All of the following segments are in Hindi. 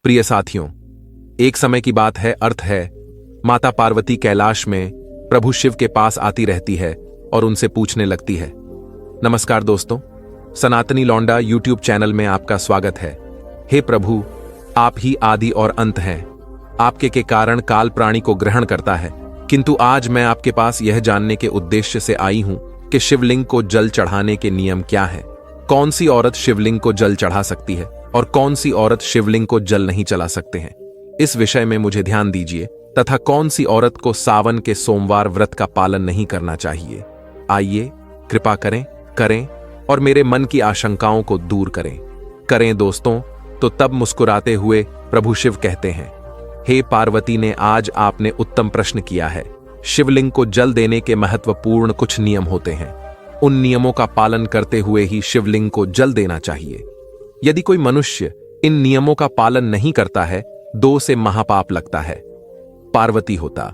प्रिय साथियों, एक समय की बात है, अर्थ है, माता पार्वती कैलाश में प्रभु शिव के पास आती रहती है और उनसे पूछने लगती है। नमस्कार दोस्तों, सनातनी लौंडा यूट्यूब चैनल में आपका स्वागत है। हे प्रभु, आप ही आदि और अंत हैं। आपके के कारण काल प्राणी को ग्रहण करता है, किंतु आज मैं आपके पास यह जानने के उद्देश्य से आई हूं कि शिवलिंग को जल चढ़ाने के नियम क्या है। कौन सी औरत शिवलिंग को जल चढ़ा सकती है और कौन सी औरत शिवलिंग को जल नहीं चला सकते हैं, इस विषय में मुझे ध्यान दीजिए। तथा कौन सी औरत को सावन के सोमवार व्रत का पालन नहीं करना चाहिए। आइए, कृपा करें और मेरे मन की आशंकाओं को दूर करें दोस्तों। तो तब मुस्कुराते हुए प्रभु शिव कहते हैं, हे पार्वती ने आज आपने उत्तम प्रश्न किया है। शिवलिंग को जल देने के महत्वपूर्ण कुछ नियम होते हैं। उन नियमों का पालन करते हुए ही शिवलिंग को जल देना चाहिए। यदि कोई मनुष्य इन नियमों का पालन नहीं करता है, 2 से महापाप लगता है। पार्वती होता,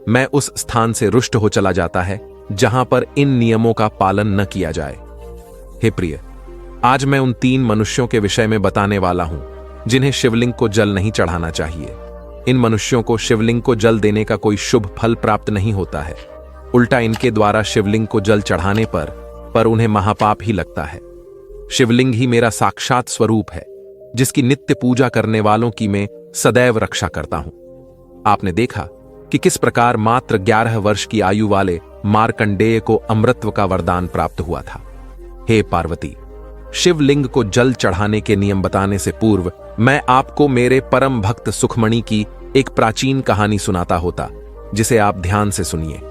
मैं उस स्थान से रुष्ट हो चला जाता है जहां पर इन नियमों का पालन न किया जाए। हे प्रिय, आज मैं उन 3 मनुष्यों के विषय में बताने वाला हूं जिन्हें शिवलिंग को जल नहीं चढ़ाना चाहिए। इन मनुष्यों को शिवलिंग को जल देने का कोई शुभ फल प्राप्त नहीं होता है। उल्टा इनके द्वारा शिवलिंग को जल चढ़ाने पर उन्हें महापाप ही लगता है। शिवलिंग ही मेरा साक्षात स्वरूप है, जिसकी नित्य पूजा करने वालों की मैं सदैव रक्षा करता हूं। आपने देखा कि किस प्रकार मात्र 11 वर्ष की आयु वाले मार्कंडेय को अमृतत्व का वरदान प्राप्त हुआ था। हे पार्वती, शिवलिंग को जल चढ़ाने के नियम बताने से पूर्व मैं आपको मेरे परम भक्त सुखमणि की एक प्राचीन कहानी सुनाता होता, जिसे आप ध्यान से सुनिए।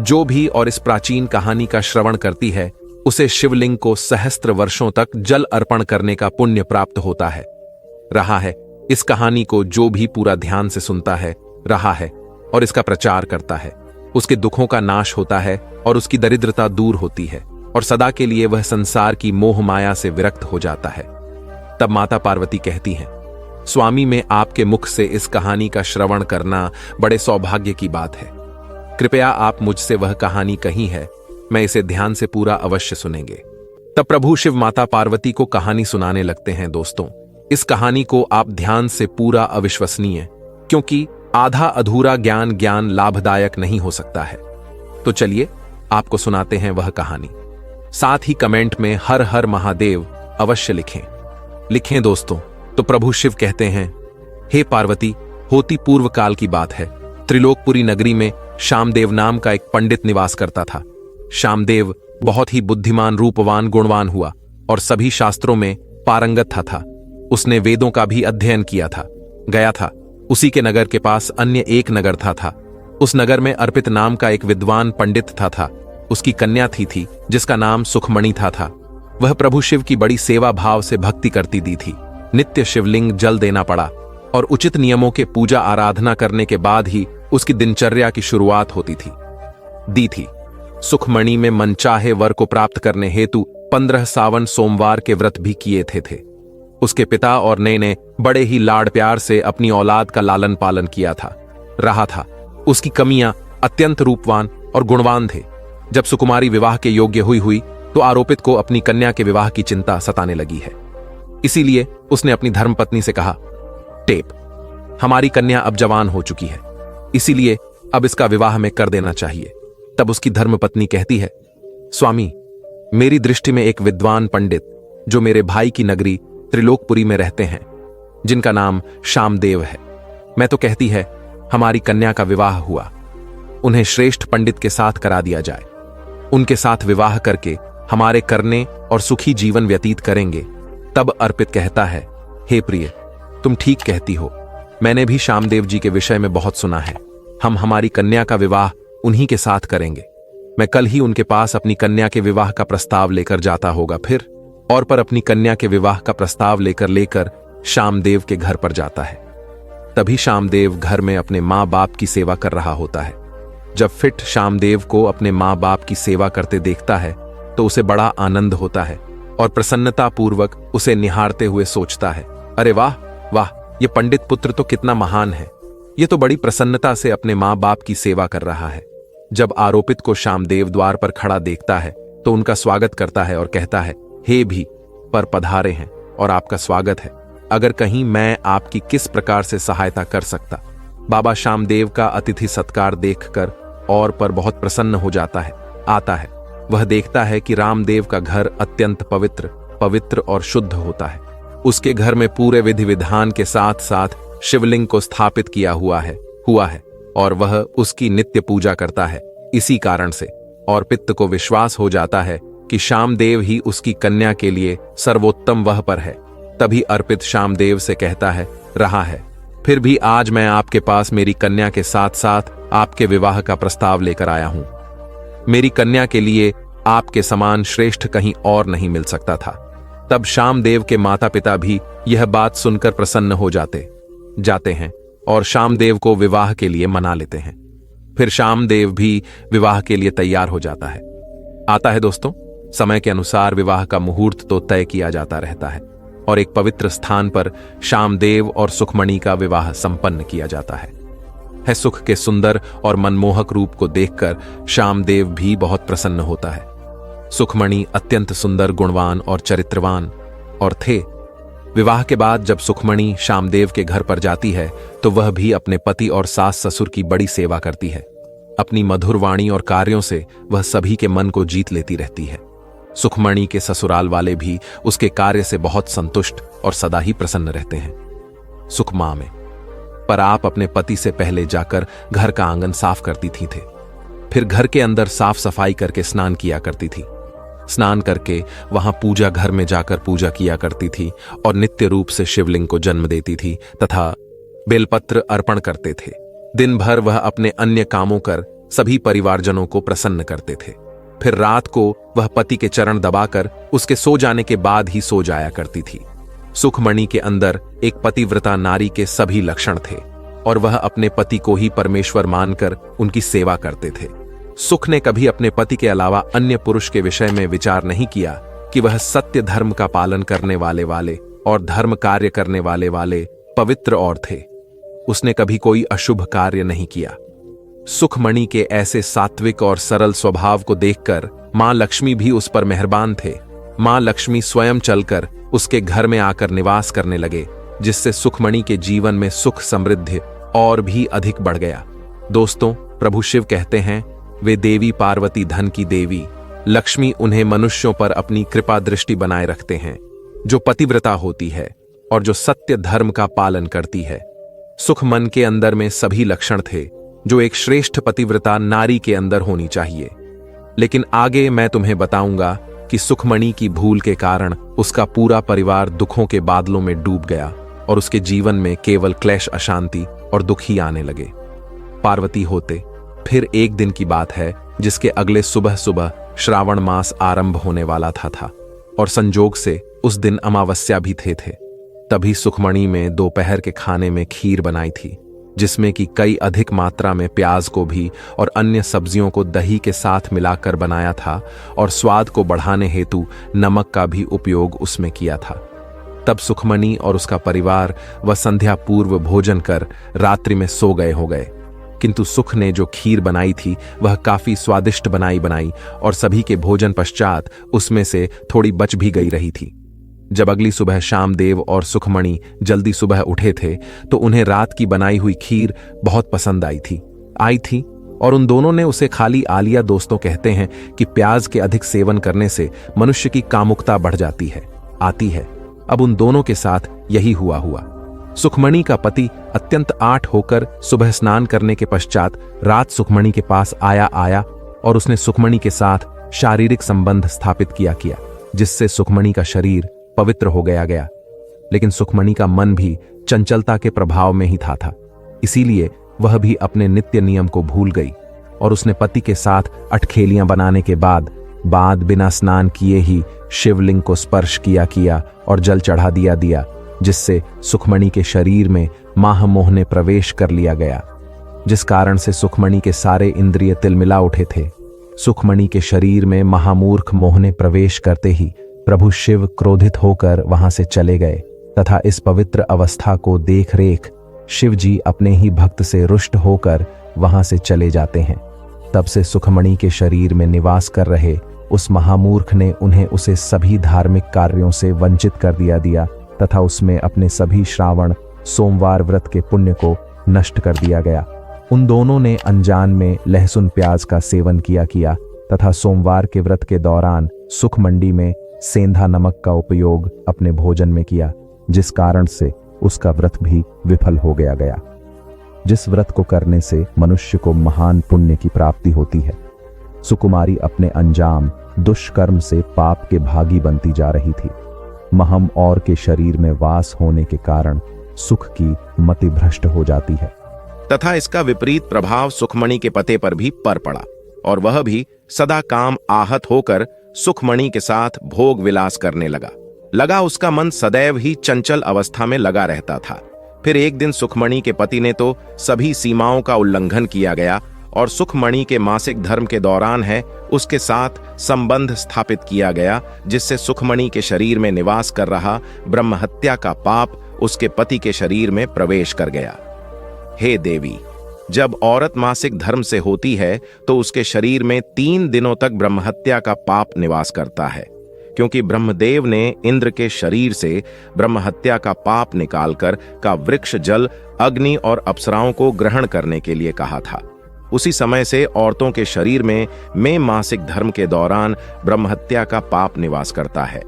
जो भी और इस प्राचीन कहानी का श्रवण करती है, उसे शिवलिंग को सहस्त्र वर्षों तक जल अर्पण करने का पुण्य प्राप्त होता है। रहा है, इस कहानी को जो भी पूरा ध्यान से सुनता है, रहा है और इसका प्रचार करता है, उसके दुखों का नाश होता है और उसकी दरिद्रता दूर होती है और सदा के लिए वह संसार की मोह माया से विरक्त हो जाता है। तब माता पार्वती कहती हैं, स्वामी, में आपके मुख से इस कहानी का श्रवण करना बड़े सौभाग्य की बात है। कृपया आप मुझसे वह कहानी कही है, मैं इसे ध्यान से पूरा अवश्य सुनेंगे। तब प्रभु शिव माता पार्वती को कहानी सुनाने लगते हैं। दोस्तों, इस कहानी को आप ध्यान से पूरा अविश्वसनीय, क्योंकि आधा अधूरा ज्ञान लाभदायक नहीं हो सकता है। तो चलिए आपको सुनाते हैं वह कहानी। साथ ही कमेंट में हर हर महादेव अवश्य लिखें दोस्तों। तो प्रभु शिव कहते हैं, हे पार्वती, होती पूर्व काल की बात है। त्रिलोकपुरी नगरी में शामदेव नाम का एक पंडित निवास करता था। शामदेव बहुत ही बुद्धिमान, रूपवान, गुणवान हुआ और सभी शास्त्रों में पारंगत था। उसने वेदों का भी अध्ययन किया था। उसी के नगर के पास अन्य एक नगर था। उस नगर में अर्पित नाम का एक विद्वान पंडित था। उसकी कन्या थी जिसका नाम सुखमणि था। वह प्रभु शिव की बड़ी सेवा भाव से भक्ति करती थी। नित्य शिवलिंग जल देना पड़ा और उचित नियमों के पूजा आराधना करने के बाद ही उसकी दिनचर्या की शुरुआत होती थी। सुखमणि में मनचाहे वर को प्राप्त करने हेतु 15 सावन सोमवार के व्रत भी किए थे। उसके पिता और ने बड़े ही लाड़ प्यार से अपनी औलाद का लालन पालन किया था। उसकी कमियां अत्यंत रूपवान और गुणवान थे। जब सुकुमारी विवाह के योग्य हुई तो आरोपित को अपनी कन्या के विवाह की चिंता सताने लगी है। इसीलिए उसने अपनी धर्मपत्नी से कहा, टेप, हमारी कन्या अब जवान हो चुकी है, इसीलिए अब इसका विवाह में कर देना चाहिए। तब उसकी धर्मपत्नी कहती है, स्वामी, मेरी दृष्टि में एक विद्वान पंडित जो मेरे भाई की नगरी त्रिलोकपुरी में रहते हैं, जिनका नाम शामदेव है, मैं तो कहती है हमारी कन्या का विवाह हुआ, उन्हें श्रेष्ठ पंडित के साथ करा दिया जाए। उनके साथ विवाह करके हमारे करने और सुखी जीवन व्यतीत करेंगे। तब अर्पित कहता है, हे प्रिय, तुम ठीक कहती हो। मैंने भी शामदेव जी के विषय में बहुत सुना है। हम हमारी कन्या का विवाह उन्हीं के साथ करेंगे। मैं कल ही उनके पास अपनी कन्या के विवाह का प्रस्ताव लेकर जाता होगा। फिर और पर अपनी कन्या के विवाह का प्रस्ताव लेकर शामदेव के घर पर जाता है। तभी शामदेव घर में अपने माँ बाप की सेवा कर रहा होता है। जब फिट शामदेव को अपने माँ बाप की सेवा करते देखता है तो उसे बड़ा आनंद होता है और प्रसन्नता पूर्वक उसे निहारते हुए सोचता है, अरे वाह वाह, ये पंडित पुत्र तो कितना महान है। ये तो बड़ी प्रसन्नता से अपने माँ बाप की सेवा कर रहा है। जब आरोपित को शामदेव द्वार पर खड़ा देखता है तो तो उनका स्वागत करता है और कहता है, हे भी पर पधारे हैं और आपका स्वागत है। अगर कहीं मैं आपकी किस प्रकार से सहायता कर सकता। बाबा श्यामदेव का अतिथि सत्कार देखकर और पर बहुत प्रसन्न हो जाता है। आता है, वह देखता है कि रामदेव का घर अत्यंत पवित्र और शुद्ध होता है। उसके घर में पूरे विधि विधान के साथ साथ शिवलिंग को स्थापित किया हुआ है और वह उसकी नित्य पूजा करता है। इसी कारण से और पित्त को विश्वास हो जाता है कि श्यामदेव ही उसकी कन्या के लिए सर्वोत्तम वह पर है। तभी अर्पित श्यामदेव से कहता है, रहा है, फिर भी आज मैं आपके पास मेरी कन्या के साथ साथ आपके विवाह का प्रस्ताव लेकर आया हूं। मेरी कन्या के लिए आपके समान श्रेष्ठ कहीं और नहीं मिल सकता था। तब श्यामदेव के माता पिता भी यह बात सुनकर प्रसन्न हो जाते हैं और श्यामदेव को विवाह के लिए मना लेते हैं। फिर श्यामदेव भी विवाह के लिए तैयार हो जाता है दोस्तों। समय के अनुसार विवाह का मुहूर्त तो तय किया जाता रहता है और एक पवित्र स्थान पर श्यामदेव और सुखमणि का विवाह संपन्न किया जाता है। सुख के सुंदर और मनमोहक रूप को देखकर श्यामदेव भी बहुत प्रसन्न होता है। सुखमणि अत्यंत सुंदर, गुणवान और चरित्रवान और थे। विवाह के बाद जब सुखमणि श्यामदेव के घर पर जाती है तो वह भी अपने पति और सास ससुर की बड़ी सेवा करती है। अपनी मधुर वाणी और कार्यों से वह सभी के मन को जीत लेती रहती है। सुखमणि के ससुराल वाले भी उसके कार्य से बहुत संतुष्ट और सदा ही प्रसन्न रहते हैं। सुखमा में पर आप अपने पति से पहले जाकर घर का आंगन साफ करती थी फिर घर के अंदर साफ सफाई करके स्नान किया करती थी। स्नान करके वहां पूजा घर में जाकर पूजा किया करती थी और नित्य रूप से शिवलिंग को जन्म देती थी तथा बेलपत्र अर्पण करते थे। दिन भर वह अपने अन्य कामों कर सभी परिवारजनों को प्रसन्न करते थे। फिर रात को वह पति के चरण दबाकर उसके सो जाने के बाद ही सो जाया करती थी। सुखमणि के अंदर एक पतिव्रता नारी के सभी लक्षण थे और वह अपने पति को ही परमेश्वर मानकर उनकी सेवा करते थे। सुख ने कभी अपने पति के अलावा अन्य पुरुष के विषय में विचार नहीं किया कि वह सत्य धर्म का पालन करने वाले और धर्म कार्य करने वाले पवित्र और थे। उसने कभी कोई अशुभ कार्य नहीं किया। सुखमणि के ऐसे सात्विक और सरल स्वभाव को देखकर मां लक्ष्मी भी उस पर मेहरबान थे। मां लक्ष्मी स्वयं चलकर उसके घर में आकर निवास करने लगे, जिससे सुखमणि के जीवन में सुख समृद्धि और भी अधिक बढ़ गया। दोस्तों, प्रभु शिव कहते हैं, वे देवी पार्वती धन की देवी लक्ष्मी उन्हें मनुष्यों पर अपनी कृपा दृष्टि बनाए रखते हैं, जो पतिव्रता होती है और जो सत्य धर्म का पालन करती है। सुखमन के अंदर में सभी लक्षण थे जो एक श्रेष्ठ पतिव्रता नारी के अंदर होनी चाहिए। लेकिन आगे मैं तुम्हें बताऊंगा कि सुखमणि की भूल के कारण उसका पूरा परिवार दुखों के बादलों में डूब गया और उसके जीवन में केवल क्लेश, अशांति और दुख ही आने लगे। पार्वती होते फिर एक दिन की बात है जिसके अगले सुबह श्रावण मास आरंभ होने वाला था और संजोग से उस दिन अमावस्या भी थे। तभी सुखमणि में दोपहर के खाने में खीर बनाई थी, जिसमें कि कई अधिक मात्रा में प्याज को भी और अन्य सब्जियों को दही के साथ मिलाकर बनाया था और स्वाद को बढ़ाने हेतु नमक का भी उपयोग उसमें किया था। तब सुखमणि और उसका परिवार वह संध्या पूर्व भोजन कर रात्रि में सो गए। किंतु सुख ने जो खीर बनाई थी वह काफी स्वादिष्ट बनाई और सभी के भोजन पश्चात उसमें से थोड़ी बच भी गई रही थी। जब अगली सुबह श्यामदेव और सुखमणि जल्दी सुबह उठे थे तो उन्हें रात की बनाई हुई खीर बहुत पसंद आई थी और उन दोनों ने उसे खा लिया। दोस्तों कहते हैं कि प्याज के अधिक सेवन करने से मनुष्य की कामुकता बढ़ आती है। अब उन दोनों के साथ यही हुआ। सुखमणि का पति अत्यंत आठ होकर सुबह स्नान करने के पश्चात रात सुखमणि के पास आया और उसने सुखमणि के साथ शारीरिक संबंध स्थापित किया, जिससे सुखमणि का शरीर पवित्र हो गया। लेकिन सुखमणि का मन भी चंचलता के प्रभाव में ही था। इसीलिए वह भी अपने नित्य नियम को भूल गई और उसने पति के साथ अटखेलियां बनाने के बाद बिना स्नान किए ही शिवलिंग को स्पर्श किया और जल चढ़ा दिया, जिससे सुखमणि के शरीर में महामोह ने प्रवेश कर लिया गया, जिस कारण से सुखमणि के सारे इंद्रिय तिलमिला उठे थे। सुखमणि के शरीर में महामूर्ख मोह ने प्रवेश करते ही प्रभु शिव क्रोधित होकर वहां से चले गए तथा इस पवित्र अवस्था को देख शिव जी अपने ही भक्त से रुष्ट होकर वहां से चले जाते हैं। तब से सुखमणि के शरीर में निवास कर रहे उस महामूर्ख ने उन्हें उसे सभी धार्मिक कार्यों से वंचित कर दिया तथा उसमें अपने सभी श्रावण सोमवार व्रत के पुण्य को नष्ट कर दिया गया। उन दोनों ने अनजान में लहसुन प्याज का सेवन किया तथा सोमवार के व्रत के दौरान सुखमंडी में सेंधा नमक का उपयोग अपने भोजन में किया, जिस कारण से उसका व्रत भी विफल हो गया। जिस व्रत को करने से मनुष्य को महान पुण्य की प्राप्ति होती है, सुकुमारी अपने अंजाम दुष्कर्म से पाप के भागी बनती जा रही थी। महम और के शरीर में वास होने के कारण सुख की मति भ्रष्ट हो जाती है तथा इसका विपरीत प्रभाव सुखमणि के पते पर भी पड़ा और वह भी सदा काम आहत होकर सुखमणि के साथ भोग विलास करने लगा। उसका मन सदैव ही चंचल अवस्था में लगा रहता था। फिर एक दिन सुखमणि के पति ने तो सभी सीमाओं का उल्लंघन किया गया और सुखमणि के मासिक धर्म के दौरान है उसके साथ संबंध स्थापित किया गया, जिससे सुखमणि के शरीर में निवास कर रहा ब्रह्महत्या का पाप उसके पति के शरीर में प्रवेश कर गया। हे देवी, जब औरत मासिक धर्म से होती है तो उसके शरीर में 3 दिनों तक ब्रह्महत्या का पाप निवास करता है, क्योंकि ब्रह्मदेव ने इंद्र के शरीर से ब्रह्महत्या का पाप निकालकर का वृक्ष जल अग्नि और अप्सराओं को ग्रहण करने के लिए कहा था। उसी समय से औरतों के शरीर में मासिक धर्म के दौरान ब्रह्महत्या का पाप निवास करता है,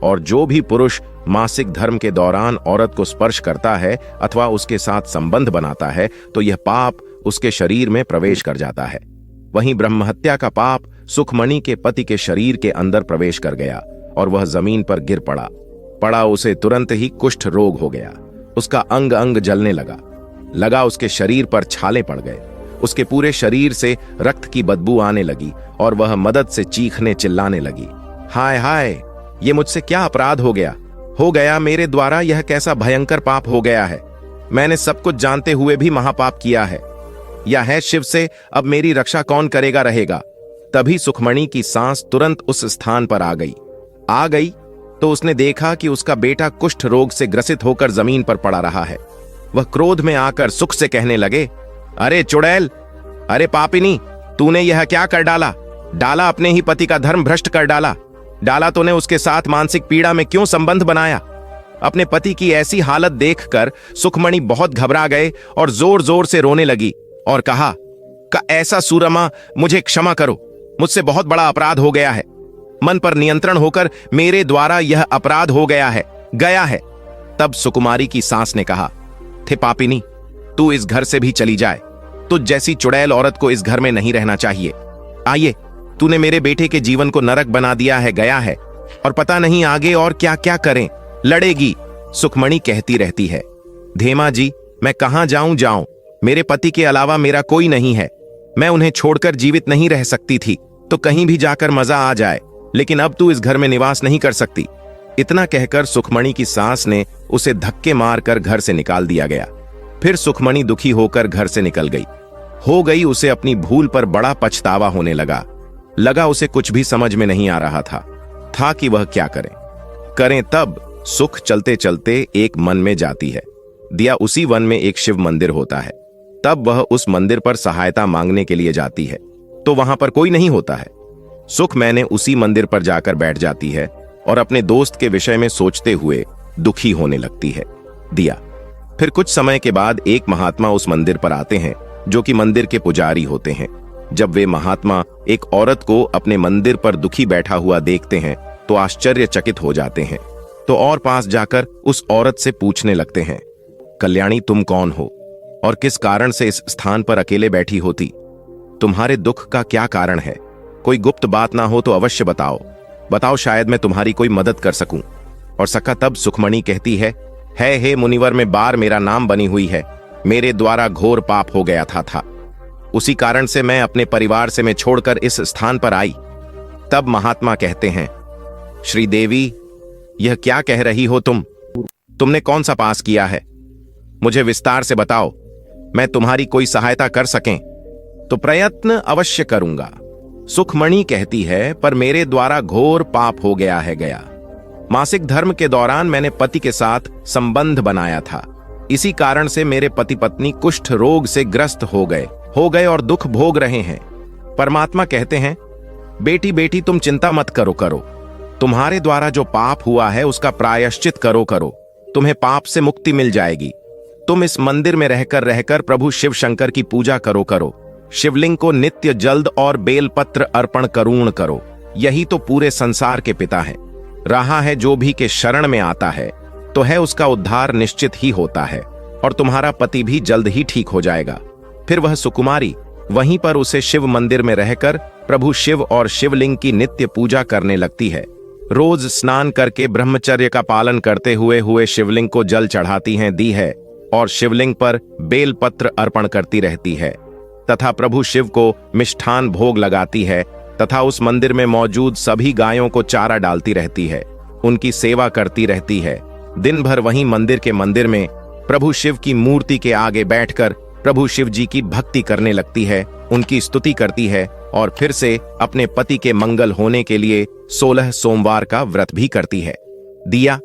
और जो भी पुरुष मासिक धर्म के दौरान औरत को स्पर्श करता है अथवा उसके साथ संबंध बनाता है तो यह पाप उसके शरीर में प्रवेश कर जाता है। वहीं ब्रह्महत्या का पाप सुखमणि के पति के शरीर के अंदर प्रवेश कर गया और वह जमीन पर गिर पड़ा। उसे तुरंत ही कुष्ठ रोग हो गया। उसका अंग अंग जलने लगा। उसके शरीर पर छाले पड़ गए। उसके पूरे शरीर से रक्त की बदबू आने लगी और वह मदद से चीखने चिल्लाने लगी। हाय हाय, ये मुझसे क्या अपराध हो गया, मेरे द्वारा यह कैसा भयंकर पाप हो गया है। मैंने सब कुछ जानते हुए भी महापाप किया है। या है शिव से अब मेरी रक्षा कौन करेगा रहेगा। तभी सुखमणि की सांस तुरंत उस स्थान पर आ गई तो उसने देखा कि उसका बेटा कुष्ठ रोग से ग्रसित होकर जमीन पर पड़ा रहा है। वह क्रोध में आकर सुख से कहने लगे, अरे चुड़ैल, अरे पापिनी, तूने यह क्या कर डाला अपने ही पति का धर्म भ्रष्ट कर डाला तूने उसके साथ मानसिक पीड़ा में क्यों संबंध बनाया। अपने पति की ऐसी हालत देखकर सुखमणि बहुत घबरा गए और जोर जोर से रोने लगी और कहा, ऐसा सूरमा, मुझे क्षमा करो, मुझसे बहुत बड़ा अपराध हो गया है। मन पर नियंत्रण होकर मेरे द्वारा यह अपराध हो गया है। तब सुकुमारी की सास ने कहा, थे पापिनी, तू इस घर से भी चली जाए। तुझ जैसी चुड़ैल औरत को इस घर में नहीं रहना चाहिए। आइए, तूने मेरे बेटे के जीवन को नरक बना दिया है और पता नहीं आगे और क्या क्या करें। लड़ेगी, सुखमणि कहती रहती है। धेमा जी, मैं कहां जाऊं, मेरे पति के अलावा मेरा कोई नहीं है। मैं उन्हें छोड़कर जीवित नहीं रह सकती थी, तो कहीं भी जाकर मजा आ जाए, लेकिन अब तू इस घर में निवास नहीं कर सकती। इतना कहकर सुखमणि की सास ने उसे धक्के मारकर घर से निकाल दिया गया। फिर सुखमणि दुखी होकर घर से निकल गई। उसे अपनी भूल पर बड़ा पछतावा होने लगा। उसे कुछ भी समझ में नहीं आ रहा था कि वह क्या करें। तब सुख चलते चलते एक मन में जाती है। दिया उसी वन में एक शिव मंदिर होता है। तब वह उस मंदिर पर सहायता मांगने के लिए जाती है तो वहां पर कोई नहीं होता है। सुख मैंने उसी मंदिर पर जाकर बैठ जाती है और अपने दोस्त के विषय में सोचते हुए दुखी होने लगती है। दिया फिर कुछ समय के बाद एक महात्मा उस मंदिर पर आते हैं, जो कि मंदिर के पुजारी होते हैं। जब वे महात्मा एक औरत को अपने मंदिर पर दुखी बैठा हुआ देखते हैं तो आश्चर्यचकित हो जाते हैं, तो और पास जाकर उस औरत से पूछने लगते हैं, कल्याणी, तुम कौन हो और किस कारण से इस स्थान पर अकेले बैठी होती? तुम्हारे दुख का क्या कारण है? कोई गुप्त बात ना हो तो अवश्य बताओ, शायद मैं तुम्हारी कोई मदद कर सकूं। और सखा तब सुखमणि कहती है, हे मुनिवर, में बार मेरा नाम बनी हुई है। मेरे द्वारा घोर पाप हो गया था। उसी कारण से मैं अपने परिवार से मैं छोड़कर इस स्थान पर आई। तब महात्मा कहते हैं, श्रीदेवी, यह क्या कह रही हो तुमने कौन सा पास किया है? मुझे विस्तार से बताओ, मैं तुम्हारी कोई सहायता कर सकें तो प्रयत्न अवश्य करूंगा। सुखमणि कहती है, पर मेरे द्वारा घोर पाप हो गया है। मासिक धर्म के दौरान मैंने पति के साथ संबंध बनाया था। इसी कारण से मेरे पति पत्नी कुष्ठ रोग से ग्रस्त हो गए और दुख भोग रहे हैं। परमात्मा कहते हैं, बेटी तुम चिंता मत करो। तुम्हारे द्वारा जो पाप हुआ है उसका प्रायश्चित करो। तुम्हें पाप से मुक्ति मिल जाएगी। तुम इस मंदिर में रहकर रहकर प्रभु शिव शंकर की पूजा करो। शिवलिंग को नित्य जल्द और बेलपत्र अर्पण करो। यही तो पूरे संसार के पिता हैं। रहा है जो भी के शरण में आता है तो है उसका उद्धार निश्चित ही होता है, और तुम्हारा पति भी जल्द ही ठीक हो जाएगा। फिर वह सुकुमारी वहीं पर उसे शिव मंदिर में रहकर प्रभु शिव और शिवलिंग की नित्य पूजा करने लगती है। रोज स्नान करके ब्रह्मचर्य का पालन करते हुए शिवलिंग को जल चढ़ाती हैं दी है, और शिवलिंग पर बेलपत्र अर्पण करती रहती है, तथा प्रभु शिव को मिष्ठान भोग लगाती है, तथा उस मंदिर में मौजूद सभी गायों को चारा डालती रहती है, उनकी सेवा करती रहती है। दिन भर वहीं मंदिर में प्रभु शिव की मूर्ति के आगे बैठकर प्रभु शिव जी की भक्ति करने लगती है, उनकी स्तुति करती है, और फिर से अपने पति के मंगल होने के लिए 16 सोमवार का व्रत भी करती है। दिया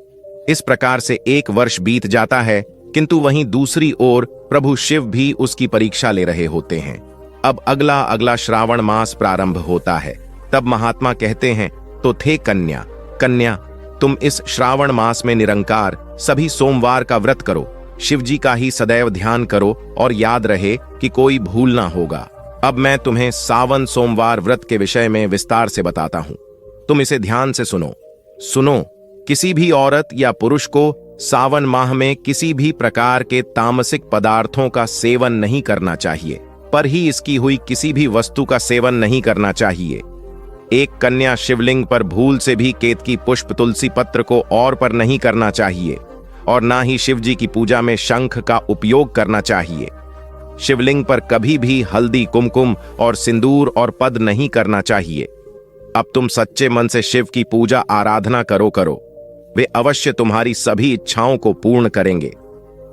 इस प्रकार से 1 वर्ष बीत जाता है, किंतु वहीं दूसरी ओर प्रभु शिव भी उसकी परीक्षा ले रहे होते हैं। अब अगला श्रावण मास प्रारंभ होता है। तब महात्मा कहते हैं, तो थे कन्या तुम इस श्रावण मास में निरंकार सभी सोमवार का व्रत करो, शिवजी का ही सदैव ध्यान करो, और याद रहे कि कोई भूल ना होगा। अब मैं तुम्हें सावन सोमवार व्रत के विषय में विस्तार से बताता हूं, तुम इसे ध्यान से सुनो। किसी भी औरत या पुरुष को सावन माह में किसी भी प्रकार के तामसिक पदार्थों का सेवन नहीं करना चाहिए, पर ही इसकी हुई किसी भी वस्तु का सेवन नहीं करना चाहिए। एक कन्या शिवलिंग पर भूल से भी केतकी पुष्प तुलसी पत्र को और पर नहीं करना चाहिए, और ना ही शिवजी की पूजा में शंख का उपयोग करना चाहिए। शिवलिंग पर कभी भी हल्दी, कुमकुम और सिंदूर और पद नहीं करना चाहिए। अब तुम सच्चे मन से शिव की पूजा आराधना करो, वे अवश्य तुम्हारी सभी इच्छाओं को पूर्ण करेंगे।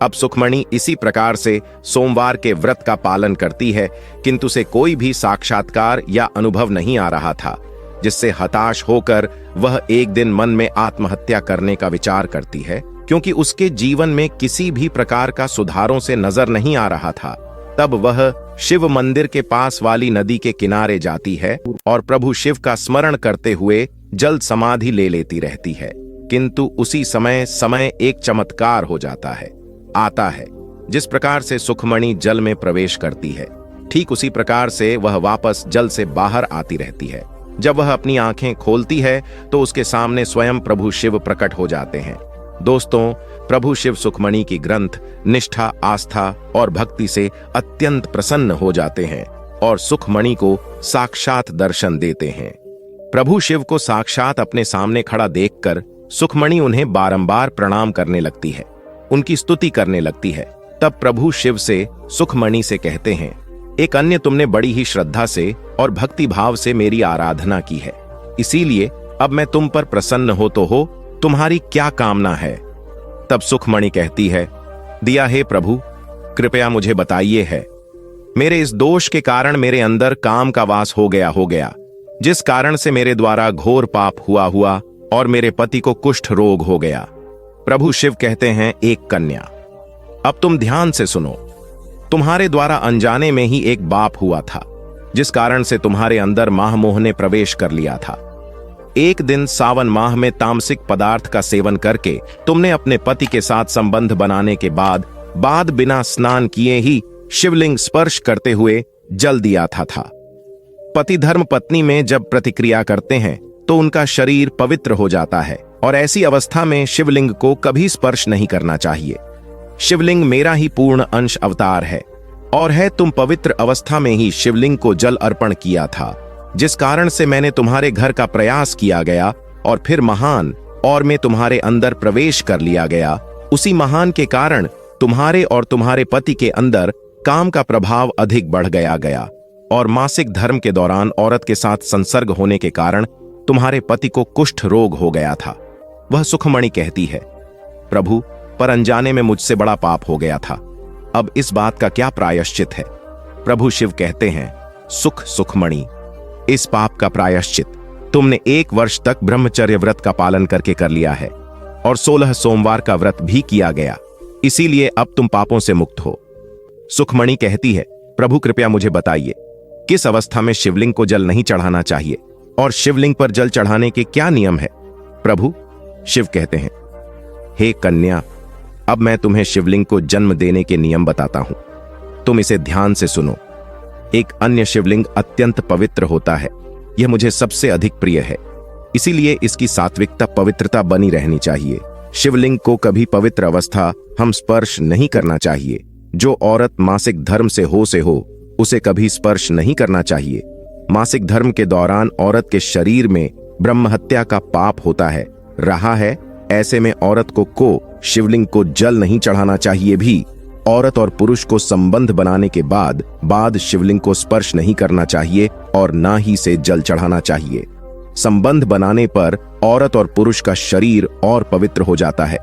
अब सुखमणि इसी प्रकार से सोमवार के व्रत का पालन करती है, किंतु से कोई भी साक्षात्कार या अनुभव नहीं आ रहा था, जिससे हताश होकर वह एक दिन मन में आत्महत्या करने का विचार करती है, क्योंकि उसके जीवन में किसी भी प्रकार का सुधारों से नजर नहीं आ रहा था। तब वह शिव मंदिर के पास वाली नदी के किनारे जाती है और प्रभु शिव का स्मरण करते हुए जल समाधि ले लेती रहती है। किंतु उसी समय एक चमत्कार हो जाता है। जिस प्रकार से सुखमणि जल में प्रवेश करती है, ठीक उसी प्रकार से वह वापस जल से बाहर आती रहती है। जब वह अपनी आंखें खोलती है तो उसके सामने स्वयं प्रभु शिव प्रकट हो जाते हैं। दोस्तों, प्रभु शिव सुखमणि की ग्रंथ, निष्ठा, आस्था और भक्ति से अत्यंत प्रसन्न हो जाते हैं और सुखमणि को साक्षात दर्शन देते हैं। प्रभु शिव को साक्षात अपने सामने खड़ा देखकर सुखमणि उन्हें बारंबार प्रणाम करने लगती है, उनकी स्तुति करने लगती है। तब प्रभु शिव से सुखमणि से कहते हैं, एक अन्य तुमने बड़ी ही श्रद्धा से और भक्ति भाव से मेरी आराधना की है, इसीलिए अब मैं तुम पर प्रसन्न हो, तुम्हारी क्या कामना है? तब सुखमणि कहती है, दिया हे प्रभु, कृपया मुझे बताइए है। मेरे इस दोष के कारण मेरे अंदर काम का वास हो गया, जिस कारण से मेरे द्वारा घोर पाप हुआ और मेरे पति को कुष्ठ रोग हो गया। प्रभु शिव कहते हैं, एक कन्या, अब तुम ध्यान से सुनो। तुम्हारे द्वारा अनजाने में ही एक बाप हुआ था, जिस कारण से तुम्हारे अंदर महामोह ने प्रवेश कर लिया था। एक दिन सावन माह में तामसिक पदार्थ का सेवन करके तुमने अपने पति के साथ संबंध बनाने के बाद बिना स्नान किए ही शिवलिंग स्पर्श करते हुए जल दिया था। पति धर्म पत्नी में जब प्रतिक्रिया करते हैं तो उनका शरीर पवित्र हो जाता है, और ऐसी अवस्था में शिवलिंग को कभी स्पर्श नहीं करना चाहिए। शिवलिंग मेरा ही पूर्ण अंश अवतार है, और है तुम पवित्र अवस्था में ही शिवलिंग को जल अर्पण किया था, जिस कारण से मैंने तुम्हारे घर का प्रयास किया गया और फिर महान और में तुम्हारे अंदर प्रवेश कर लिया गया। उसी महान के कारण तुम्हारे और तुम्हारे पति के अंदर काम का प्रभाव अधिक बढ़ गया, और मासिक धर्म के दौरान औरत के साथ संसर्ग होने के कारण तुम्हारे पति को कुष्ठ रोग हो गया था। वह सुखमणि कहती है, प्रभु, पर अनजाने में मुझसे बड़ा पाप हो गया था, अब इस बात का क्या प्रायश्चित है? प्रभु शिव कहते हैं, सुखमणि, इस पाप का प्रायश्चित तुमने 1 वर्ष तक ब्रह्मचर्य व्रत का पालन करके कर लिया है, और 16 सोमवार का व्रत भी किया गया, इसीलिए अब तुम पापों से मुक्त हो। सुखमणि कहती है, प्रभु कृपया मुझे बताइए, किस अवस्था में शिवलिंग को जल नहीं चढ़ाना चाहिए, और शिवलिंग पर जल चढ़ाने के क्या नियम है? प्रभु शिव कहते हैं, हे कन्या, अब मैं तुम्हें शिवलिंग को जन्म देने के नियम बताता हूं। तुम इसे ध्यान से सुनो। एक अन्य शिवलिंग अत्यंत पवित्र होता है। यह मुझे सबसे अधिक प्रिय है, इसीलिए इसकी सात्विकता पवित्रता बनी रहनी चाहिए। शिवलिंग को कभी पवित्र अवस्था हम स्पर्श नहीं करना चाहिए। जो औरत मासिक धर्म से हो उसे कभी स्पर्श नहीं करना चाहिए। मासिक धर्म के दौरान औरत के शरीर में ब्रह्म हत्या का पाप होता है रहा है। ऐसे में औरत को शिवलिंग को जल नहीं चढ़ाना चाहिए। भी औरत और पुरुष को संबंध बनाने के बाद शिवलिंग को स्पर्श नहीं करना चाहिए और ना ही से जल चढ़ाना चाहिए। संबंध बनाने पर औरत और पुरुष का शरीर और पवित्र हो जाता है।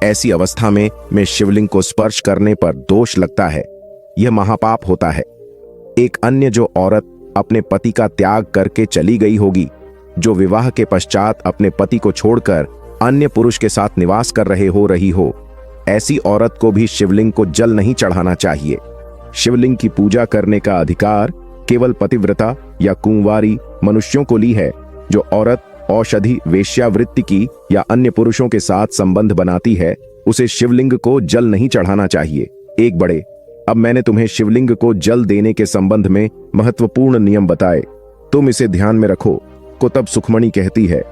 ऐसी अवस्था में शिवलिंग को स्पर्श करने पर दोष लगता है। यह महापाप होता है। एक अन्य जो औरत अपने पति का त्याग करके चली गई होगी, जो विवाह के पश्चात अपने पति को छोड़कर अन्य पुरुष के साथ निवास कर रही हो, ऐसी औरत को भी शिवलिंग को जल नहीं चढ़ाना चाहिए। शिवलिंग की पूजा करने का अधिकार केवल पतिव्रता या कुंवारी मनुष्यों को ली है। जो औरत औषधि वेश्यावृत्ति की या अन्य पुरुषों के साथ संबंध बनाती है, उसे शिवलिंग को जल नहीं चढ़ाना चाहिए। अब मैंने तुम्हें शिवलिंग को जल देने के संबंध में महत्वपूर्ण नियम बताए, तुम इसे ध्यान में रखो। को तब सुखमणि कहती है,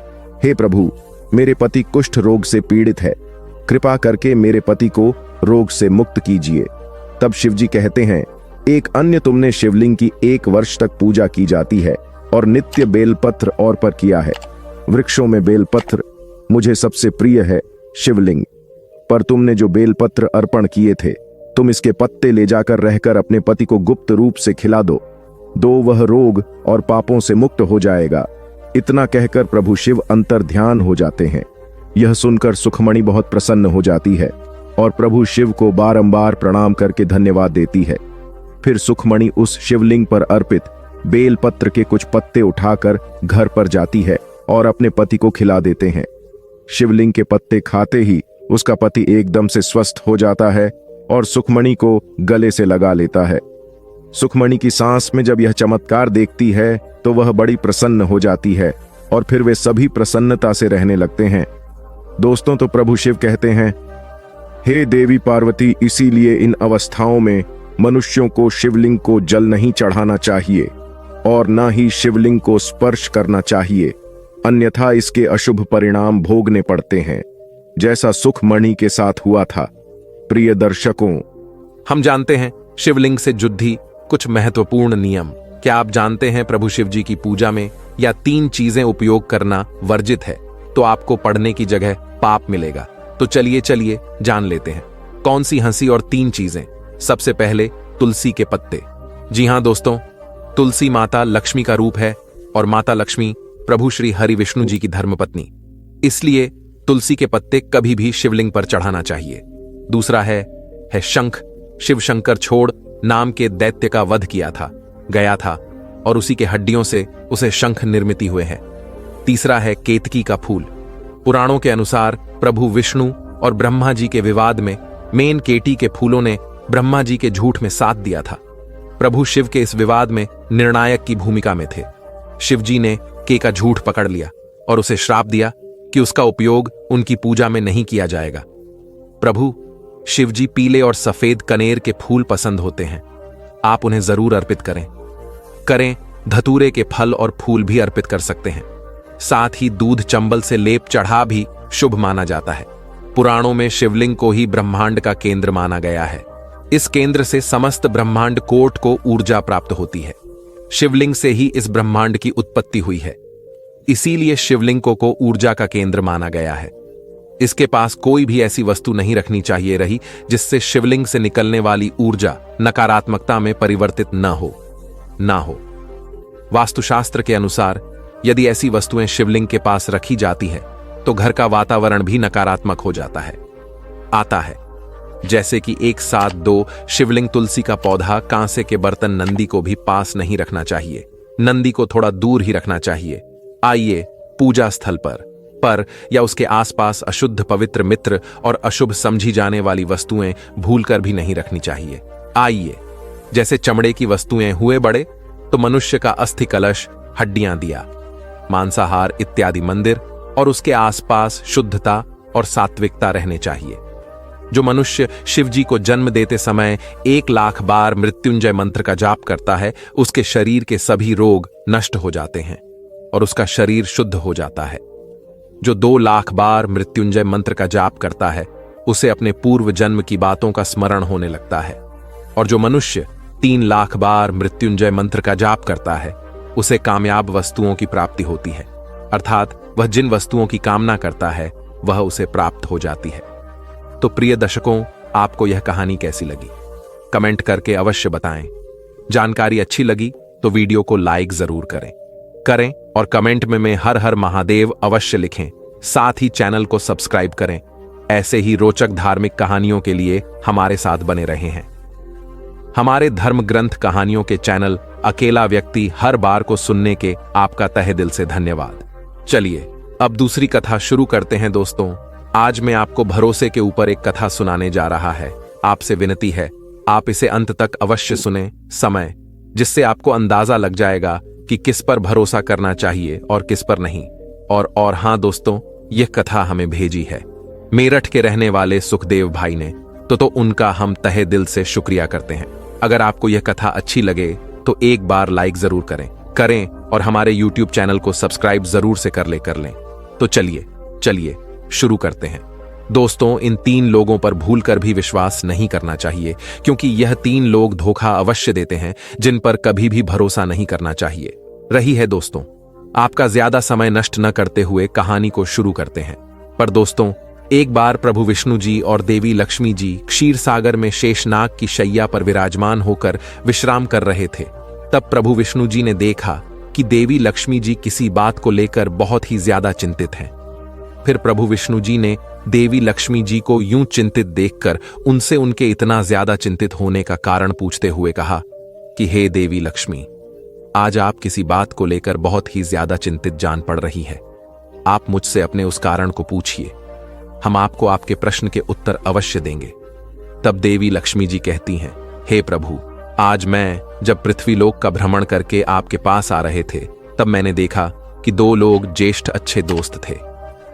हे प्रभु, मेरे पति कुष्ठ रोग से पीड़ित है, कृपा करके मेरे पति को रोग से मुक्त कीजिए। तब शिवजी कहते हैं, एक अन्य तुमने शिवलिंग की 1 वर्ष तक पूजा की जाती है और नित्य बेलपत्र और पर किया है। वृक्षों में बेलपत्र मुझे सबसे प्रिय है शिवलिंग, पर तुमने जो बेलपत्र अर्पण किए थे, तुम इसके पत्ते ले जाकर रहकर अपने पति को गुप्त रूप से खिला दो, वह रोग और पापों से मुक्त हो जाएगा। इतना कहकर प्रभु शिव अंतर ध्यान हो जाते हैं। यह सुनकर सुखमणि बहुत प्रसन्न हो जाती है और प्रभु शिव को बारंबार प्रणाम करके धन्यवाद देती है। फिर सुखमणि उस शिवलिंग पर अर्पित बेलपत्र के कुछ पत्ते उठाकर घर पर जाती है और अपने पति को खिला देते हैं। शिवलिंग के पत्ते खाते ही उसका पति एकदम से स्वस्थ हो जाता है और सुखमणि को गले से लगा लेता है। सुखमणि की सांस में जब यह चमत्कार देखती है तो वह बड़ी प्रसन्न हो जाती है और फिर वे सभी प्रसन्नता से रहने लगते हैं। दोस्तों, तो प्रभु शिव कहते हैं, हे देवी पार्वती, इसीलिए इन अवस्थाओं में मनुष्यों को शिवलिंग को जल नहीं चढ़ाना चाहिए और ना ही शिवलिंग को स्पर्श करना चाहिए, अन्यथा इसके अशुभ परिणाम भोगने पड़ते हैं, जैसा सुखमणि के साथ हुआ था। प्रिय दर्शकों, हम जानते हैं शिवलिंग से जुड़ी कुछ महत्वपूर्ण नियम। क्या आप जानते हैं प्रभु शिव जी की पूजा में या 3 चीजें उपयोग करना वर्जित है, तो आपको पढ़ने की जगह पाप मिलेगा। तो चलिए जान लेते हैं कौन सी हंसी और 3 चीजें। सबसे पहले तुलसी के पत्ते। जी हां दोस्तों, तुलसी माता लक्ष्मी का रूप है और माता लक्ष्मी प्रभु श्री हरि विष्णु जी की धर्मपत्नी, इसलिए तुलसी के पत्ते कभी भी शिवलिंग पर चढ़ाना चाहिए। दूसरा है शंख। शिव शंकर छोड़ नाम के दैत्य का वध किया गया था और उसी के हड्डियों से उसे शंख निर्मित हुए हैं। तीसरा है केतकी का फूल। पुराणों के अनुसार प्रभु विष्णु और ब्रह्मा जी के विवाद में मेन केटी के फूलों ने ब्रह्मा जी के झूठ में साथ दिया था। प्रभु शिव के इस विवाद में निर्णायक की भूमिका में थे। शिव जी ने के का झूठ पकड़ लिया और उसे श्राप दिया कि उसका उपयोग उनकी पूजा में नहीं किया जाएगा। प्रभु शिव जी पीले और सफेद कनेर के फूल पसंद होते हैं, आप उन्हें जरूर अर्पित करें। धतूरे के फल और फूल भी अर्पित कर सकते हैं। साथ ही दूध चंबल से लेप चढ़ा भी शुभ माना जाता है। पुराणों में शिवलिंग को ही ब्रह्मांड का केंद्र माना गया है। इस केंद्र से समस्त ब्रह्मांड कोट को ऊर्जा प्राप्त होती है। शिवलिंग से ही इस ब्रह्मांड की उत्पत्ति हुई है, इसीलिए शिवलिंग को ऊर्जा का केंद्र माना गया है। इसके पास कोई भी ऐसी वस्तु नहीं रखनी चाहिए रही जिससे शिवलिंग से निकलने वाली ऊर्जा नकारात्मकता में परिवर्तित न हो। वास्तुशास्त्र के अनुसार यदि ऐसी वस्तुएं शिवलिंग के पास रखी जाती है तो घर का वातावरण भी नकारात्मक हो आता है। जैसे कि 172 शिवलिंग तुलसी का पौधा, कांसे के बर्तन नंदी को भी पास नहीं रखना चाहिए। नंदी को थोड़ा दूर ही रखना चाहिए। आइए पूजा स्थल पर या उसके आसपास अशुद्ध पवित्र मित्र और अशुभ समझी जाने वाली वस्तुएं भूलकर भी नहीं रखनी चाहिए। आइए, जैसे चमड़े की वस्तुएं हुए बड़े तो मनुष्य का अस्थि कलश, हड्डियां, दिया, मांसाहार इत्यादि मंदिर और उसके आसपास शुद्धता और सात्विकता रहने चाहिए। जो मनुष्य शिव जी को जन्म देते समय 1,00,000 बार मृत्युंजय मंत्र का जाप करता है, उसके शरीर के सभी रोग नष्ट हो जाते हैं और उसका शरीर शुद्ध हो जाता है। जो 2,00,000 बार मृत्युंजय मंत्र का जाप करता है, उसे अपने पूर्व जन्म की बातों का स्मरण होने लगता है। और जो मनुष्य 3,00,000 बार मृत्युंजय मंत्र का जाप करता है, उसे कामयाब वस्तुओं की प्राप्ति होती है, अर्थात वह जिन वस्तुओं की कामना करता है वह उसे प्राप्त हो जाती है। तो प्रिय दर्शकों, आपको यह कहानी कैसी लगी? कमेंट करके अवश्य बताएं। जानकारी अच्छी लगी तो वीडियो को लाइक जरूर करें और कमेंट में हर हर महादेव अवश्य लिखें। साथ ही चैनल को सब्सक्राइब करें। ऐसे ही रोचक धार्मिक कहानियों के लिए हमारे साथ बने रहे हैं। हमारे धर्म ग्रंथ कहानियों के चैनल अकेला व्यक्ति हर बार को सुनने के आपका तहे दिल से धन्यवाद। चलिए अब दूसरी कथा शुरू करते हैं दोस्तों। आज मैं आपको भरोसे के ऊपर एक कथा सुनाने जा रहा है। आपसे विनती है, आप इसे अंत तक अवश्य सुने समय, जिससे आपको अंदाजा लग जाएगा कि किस पर भरोसा करना चाहिए और किस पर नहीं। और हां दोस्तों, यह कथा हमें भेजी है मेरठ के रहने वाले सुखदेव भाई ने, तो उनका हम तहे दिल से शुक्रिया करते हैं। अगर आपको यह कथा अच्छी लगे तो एक बार लाइक जरूर करें और हमारे YouTube चैनल को सब्सक्राइब जरूर से कर लें। तो चलिए शुरू करते हैं। दोस्तों, इन 3 लोगों पर भूलकर भी विश्वास नहीं करना चाहिए, क्योंकि यह 3 लोग धोखा अवश्य देते हैं, जिन पर कभी भी भरोसा नहीं करना चाहिए। रही है दोस्तों, आपका ज्यादा समय नष्ट न करते हुए कहानी को शुरू करते हैं। पर दोस्तों, एक बार प्रभु विष्णु जी और देवी लक्ष्मी जी क्षीर सागर में शेषनाग की शैया पर विराजमान होकर विश्राम कर रहे थे। तब प्रभु विष्णु जी ने देखा कि देवी लक्ष्मी जी किसी बात को लेकर बहुत ही ज्यादा चिंतित हैं। फिर प्रभु विष्णु जी ने देवी लक्ष्मी जी को यूं चिंतित देखकर उनसे उनके इतना ज्यादा चिंतित होने का कारण पूछते हुए कहा कि हे देवी लक्ष्मी, आज आप किसी बात को लेकर बहुत ही ज्यादा चिंतित जान पड़ रही है। आप मुझसे अपने उस कारण को पूछिए, हम आपको आपके प्रश्न के उत्तर अवश्य देंगे। तब देवी लक्ष्मी जी कहती हैं, हे प्रभु, आज मैं जब पृथ्वीलोक का भ्रमण करके आपके पास आ रहे थे, तब मैंने देखा कि 2 लोग ज्येष्ठ अच्छे दोस्त थे।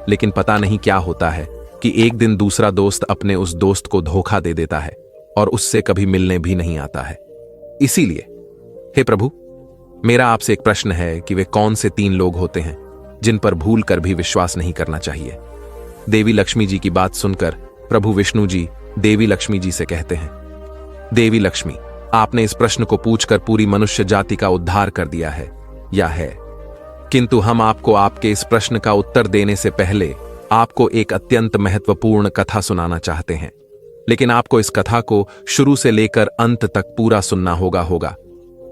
लेकिन पता नहीं क्या होता है कि एक दिन दूसरा दोस्त अपने उस दोस्त को धोखा दे देता है और उससे कभी मिलने भी नहीं आता है। इसीलिए हे प्रभु, मेरा आपसे एक प्रश्न है कि वे कौन से 3 लोग होते हैं जिन पर भूल कर भी विश्वास नहीं करना चाहिए। देवी लक्ष्मी जी की बात सुनकर प्रभु विष्णु जी देवी लक्ष्मी जी से कहते हैं, देवी लक्ष्मी, आपने इस प्रश्न को पूछकर पूरी मनुष्य जाति का उद्धार कर दिया है या है, किंतु हम आपको आपके इस प्रश्न का उत्तर देने से पहले आपको एक अत्यंत महत्वपूर्ण कथा सुनाना चाहते हैं। लेकिन आपको इस कथा को शुरू से लेकर अंत तक पूरा सुनना होगा,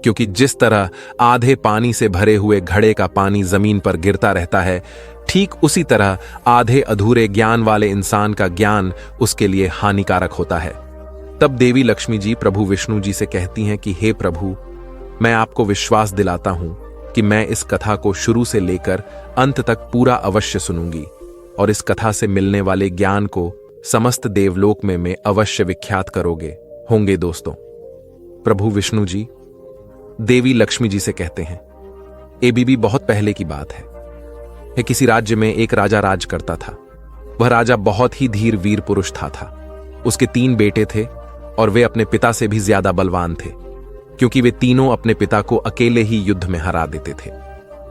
क्योंकि जिस तरह आधे पानी से भरे हुए घड़े का पानी जमीन पर गिरता रहता है, ठीक उसी तरह आधे अधूरे ज्ञान वाले इंसान का ज्ञान उसके लिए हानिकारक होता है। तब देवी लक्ष्मी जी प्रभु विष्णु जी से कहती हैं कि हे प्रभु, मैं आपको विश्वास दिलाता हूं कि मैं इस कथा को शुरू से लेकर अंत तक पूरा अवश्य सुनूंगी और इस कथा से मिलने वाले ज्ञान को समस्त देवलोक में अवश्य विख्यात होंगे दोस्तों। प्रभु विष्णु जी देवी लक्ष्मी जी से कहते हैं, एबीबी बहुत पहले की बात है। किसी राज्य में एक राजा राज करता था। वह राजा बहुत ही धीर वीर पुरुष था। उसके 3 बेटे थे और वे अपने पिता से भी ज्यादा बलवान थे, क्योंकि वे तीनों अपने पिता को अकेले ही युद्ध में हरा देते थे।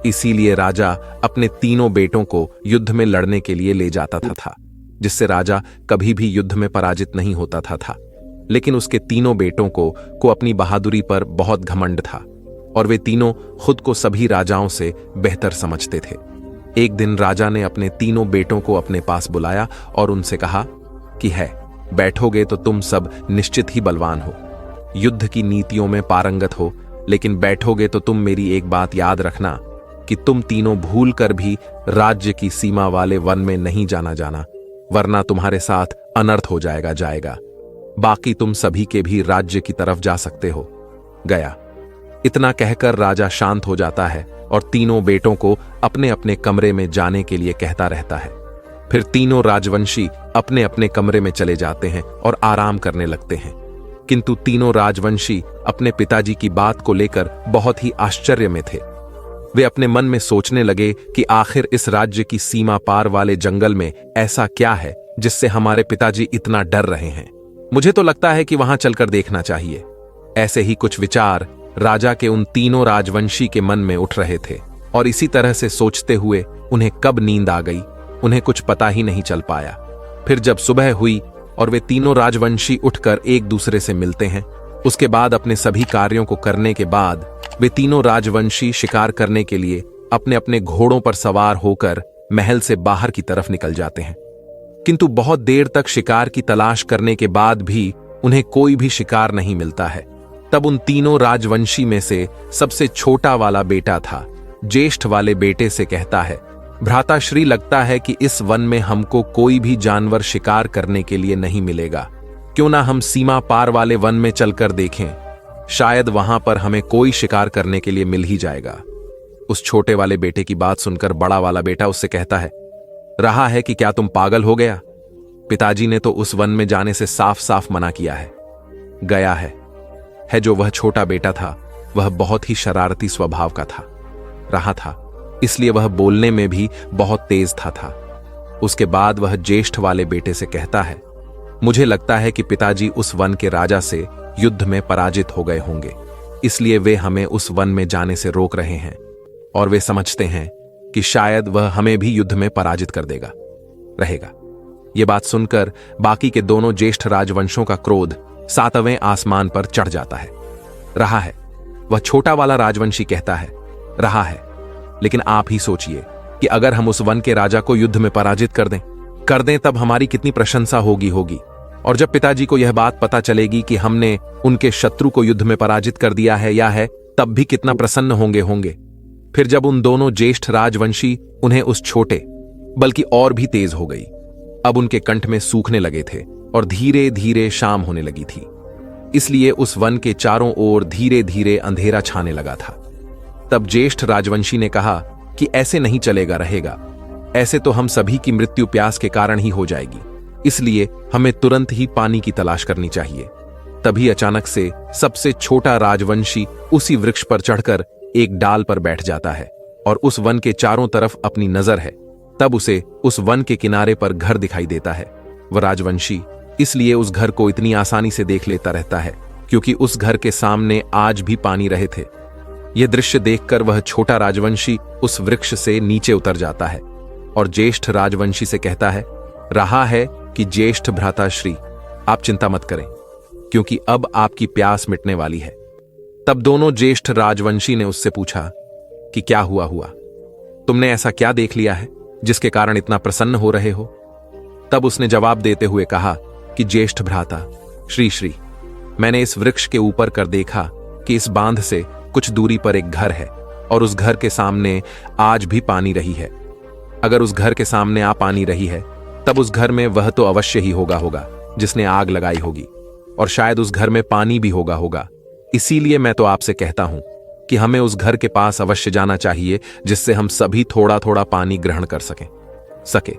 इसीलिए राजा अपने 3 बेटों को युद्ध में लड़ने के लिए ले जाता था, जिससे राजा कभी भी युद्ध में पराजित नहीं होता था। लेकिन उसके 3 बेटों को अपनी बहादुरी पर बहुत घमंड था और वे तीनों खुद को सभी राजाओं से बेहतर समझते थे। एक दिन राजा ने अपने 3 बेटों को अपने पास बुलाया और उनसे कहा कि बैठोगे तो तुम सब निश्चित ही बलवान हो, युद्ध की नीतियों में पारंगत हो, लेकिन बैठोगे तो तुम मेरी एक बात याद रखना कि तुम तीनों भूल कर भी राज्य की सीमा वाले वन में नहीं जाना, वरना तुम्हारे साथ अनर्थ हो जाएगा। बाकी तुम सभी के भी राज्य की तरफ जा सकते हो। गया। इतना कहकर राजा शांत हो जाता है और 3 बेटों को अपने अपने कमरे में जाने के लिए कहता रहता है। फिर 3 राजवंशी अपने अपने कमरे में चले जाते हैं और आराम करने लगते हैं। किंतु 3 राजवंशी अपने पिताजी की बात को लेकर बहुत ही आश्चर्य में थे। वे अपने मन में सोचने लगे कि आखिर इस राज्य की सीमा पार वाले जंगल में ऐसा क्या है जिससे हमारे पिताजी इतना डर रहे हैं। मुझे तो लगता है कि वहां चलकर देखना चाहिए। ऐसे ही कुछ विचार राजा के उन तीनों राजवंशी के मन में उठ रहे थे और इसी तरह से सोचते हुए उन्हें कब नींद आ गई, उन्हें कुछ पता ही नहीं चल पाया। फिर जब सुबह हुई और वे तीनों राजवंशी उठकर एक दूसरे से मिलते हैं, उसके बाद अपने सभी कार्यों को करने के बाद वे तीनों राजवंशी शिकार करने के लिए अपने अपने घोड़ों पर सवार होकर महल से बाहर की तरफ निकल जाते हैं। किंतु बहुत देर तक शिकार की तलाश करने के बाद भी उन्हें कोई भी शिकार नहीं मिलता है। तब उन तीनों राजवंशी में से सबसे छोटा वाला बेटा था, ज्येष्ठ वाले बेटे से कहता है, भ्राताश्री, लगता है कि इस वन में हमको कोई भी जानवर शिकार करने के लिए नहीं मिलेगा। क्यों ना हम सीमा पार वाले वन में चलकर देखें, शायद वहां पर हमें कोई शिकार करने के लिए मिल ही जाएगा। उस छोटे वाले बेटे की बात सुनकर बड़ा वाला बेटा उससे कहता है, रहा है कि क्या तुम पागल हो गया? पिताजी ने तो उस वन में जाने से साफ साफ मना किया है। गया है जो वह छोटा बेटा था वह बहुत ही शरारती स्वभाव का रहा था, इसलिए वह बोलने में भी बहुत तेज था। उसके बाद वह ज्येष्ठ वाले बेटे से कहता है, मुझे लगता है कि पिताजी उस वन के राजा से युद्ध में पराजित हो गए होंगे, इसलिए वे हमें उस वन में जाने से रोक रहे हैं और वे समझते हैं कि शायद वह हमें भी युद्ध में पराजित कर देगा रहेगा। यह बात सुनकर बाकी के दोनों ज्येष्ठ राजवंशों का क्रोध 7वें आसमान पर चढ़ जाता है। रहा है, वह छोटा वाला राजवंशी कहता है, रहा है, लेकिन आप ही सोचिए कि अगर हम उस वन के राजा को युद्ध में पराजित कर दें तब हमारी कितनी प्रशंसा होगी। और जब पिताजी को यह बात पता चलेगी कि हमने उनके शत्रु को युद्ध में पराजित कर दिया है तब भी कितना प्रसन्न होंगे। फिर जब उन दोनों ज्येष्ठ राजवंशी उन्हें उस छोटे बल्कि और भी तेज हो गई, अब उनके कंठ में सूखने लगे थे और धीरे धीरे शाम होने लगी थी, इसलिए उस वन के चारों ओर धीरे धीरे अंधेरा छाने लगा था। तब ज्येष्ठ राजवंशी ने कहा कि ऐसे नहीं चलेगा रहेगा, ऐसे तो हम सभी की मृत्यु प्यास के कारण ही हो जाएगी, इसलिए हमें तुरंत ही पानी की तलाश करनी चाहिए। तभी अचानक से सबसे छोटा राजवंशी उसी वृक्ष पर चढ़कर एक डाल पर बैठ जाता है और उस वन के चारों तरफ अपनी नजर है। तब उसे उस वन के किनारे पर घर दिखाई देता है। वह राजवंशी इसलिए उस घर को इतनी आसानी से देख लेता रहता है क्योंकि उस घर के सामने आज भी पानी रहे थे। यह दृश्य देखकर वह छोटा राजवंशी उस वृक्ष से नीचे उतर जाता है और ज्येष्ठ राजवंशी से कहता है, रहा है कि ज्येष्ठ भ्राताश्री, आप चिंता मत करें क्योंकि अब आपकी प्यास मिटने वाली है। तब दोनों ज्येष्ठ राजवंशी ने उससे पूछा कि क्या हुआ, तुमने ऐसा क्या देख लिया है जिसके कारण इतना प्रसन्न हो रहे हो? तब उसने जवाब देते हुए कहा कि ज्येष्ठ भ्राता श्री, मैंने इस वृक्ष के ऊपर कर देखा कि इस बांध से कुछ दूरी पर एक घर है और उस घर के सामने आज भी पानी रही है। अगर उस घर के सामने आ पानी रही है तब उस घर में वह तो अवश्य ही होगा जिसने आग लगाई होगी और शायद उस घर में पानी भी होगा। इसीलिए मैं तो आपसे कहता हूं कि हमें उस घर के पास अवश्य जाना चाहिए जिससे हम सभी थोड़ा थोड़ा पानी ग्रहण कर सके।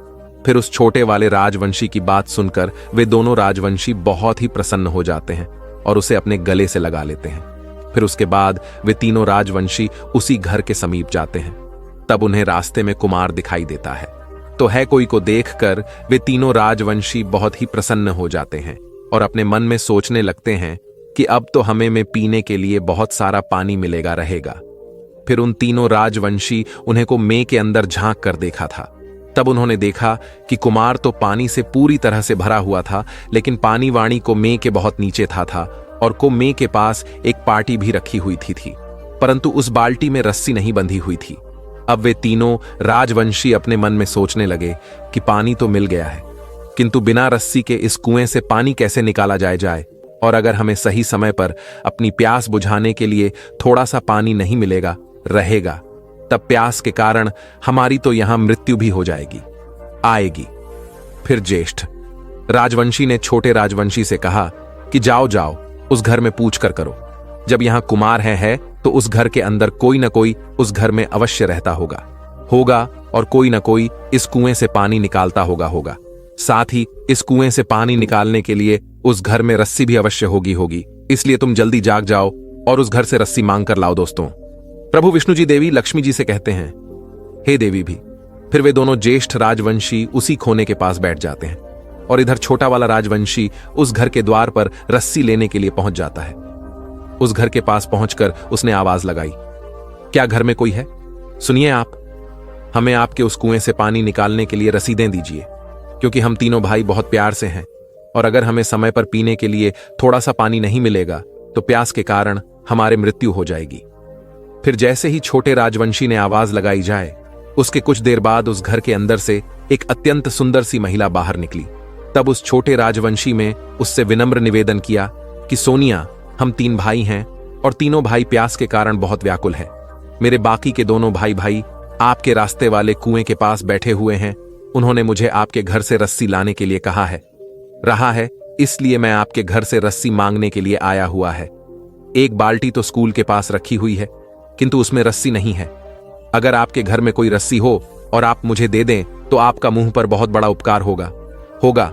फिर उस छोटे वाले राजवंशी की बात सुनकर वे दोनों राजवंशी बहुत ही प्रसन्न हो जाते हैं और उसे अपने गले से लगा लेते हैं। फिर उसके बाद वे तीनों राजवंशी उसी घर के समीप जाते हैं। तब उन्हें रास्ते में कुमार दिखाई देता है, तो है कोई को देखकर वे तीनों राजवंशी बहुत ही प्रसन्न हो जाते हैं और अपने मन में सोचने लगते हैं कि अब तो हमें में पीने के लिए बहुत सारा पानी मिलेगा रहेगा। फिर उन तीनों राजवंशी उन्हें को में के अंदर झांक कर देखा था। तब उन्होंने देखा कि कुमार तो पानी से पूरी तरह से भरा हुआ था, लेकिन पानी वाणी को में के बहुत नीचे था और को में के पास एक पार्टी भी रखी हुई थी, परंतु उस बाल्टी में रस्सी नहीं बंधी हुई थी। अब वे तीनों राजवंशी अपने मन में सोचने लगे कि पानी तो मिल गया है, किंतु बिना रस्सी के इस कुएं से पानी कैसे निकाला जाए और अगर हमें सही समय पर अपनी प्यास बुझाने के लिए थोड़ा सा पानी नहीं मिलेगा रहेगा तब प्यास के कारण हमारी तो यहां मृत्यु भी हो आएगी। फिर ज्येष्ठ राजवंशी ने छोटे राजवंशी से कहा कि जाओ उस घर में पूछ कर करो, जब यहां कुमार है तो उस घर के अंदर कोई ना कोई उस घर में अवश्य रहता होगा और कोई ना कोई इस कुएं से पानी निकालता होगा। साथ ही इस कुएं से पानी निकालने के लिए उस घर में रस्सी भी अवश्य होगी, इसलिए तुम जल्दी जाग जाओ और उस घर से रस्सी मांग कर लाओ। दोस्तों, प्रभु विष्णु जी देवी लक्ष्मी जी से कहते हैं, हे देवी भी। फिर वे दोनों ज्येष्ठ राजवंशी उसी खोने के पास बैठ जाते हैं और इधर छोटा वाला राजवंशी उस घर के द्वार पर रस्सी लेने के लिए पहुंच जाता है। उस घर के पास पहुंचकर उसने आवाज लगाई, क्या घर में कोई है? सुनिए आप, हमें आपके उस कुएं से पानी निकालने के लिए रसीदें दीजिए, क्योंकि हम तीनों भाई बहुत प्यार से हैं, और अगर हमें समय पर पीने के लिए थोड़ा सा पानी नहीं मिलेगा तो प्यास के कारण हमारे मृत्यु हो जाएगी। फिर जैसे ही छोटे राजवंशी ने आवाज लगाई जाए, उसके कुछ देर बाद उस घर के अंदर से एक अत्यंत सुंदर सी महिला बाहर निकली। तब उस छोटे राजवंशी में उससे विनम्र निवेदन किया कि सोनिया, हम 3 भाई हैं और तीनों भाई प्यास के कारण बहुत व्याकुल हैं। मेरे बाकी के दोनों भाई आपके रास्ते वाले कुएं के पास बैठे हुए हैं। उन्होंने मुझे आपके घर से रस्सी लाने के लिए कहा है, इसलिए मैं आपके घर से रस्सी मांगने के लिए आया हुआ है। एक बाल्टी तो स्कूल के पास रखी हुई है, किंतु उसमें रस्सी नहीं है। अगर आपके घर में कोई रस्सी हो और आप मुझे दे दें तो आपका मुंह पर बहुत बड़ा उपकार होगा।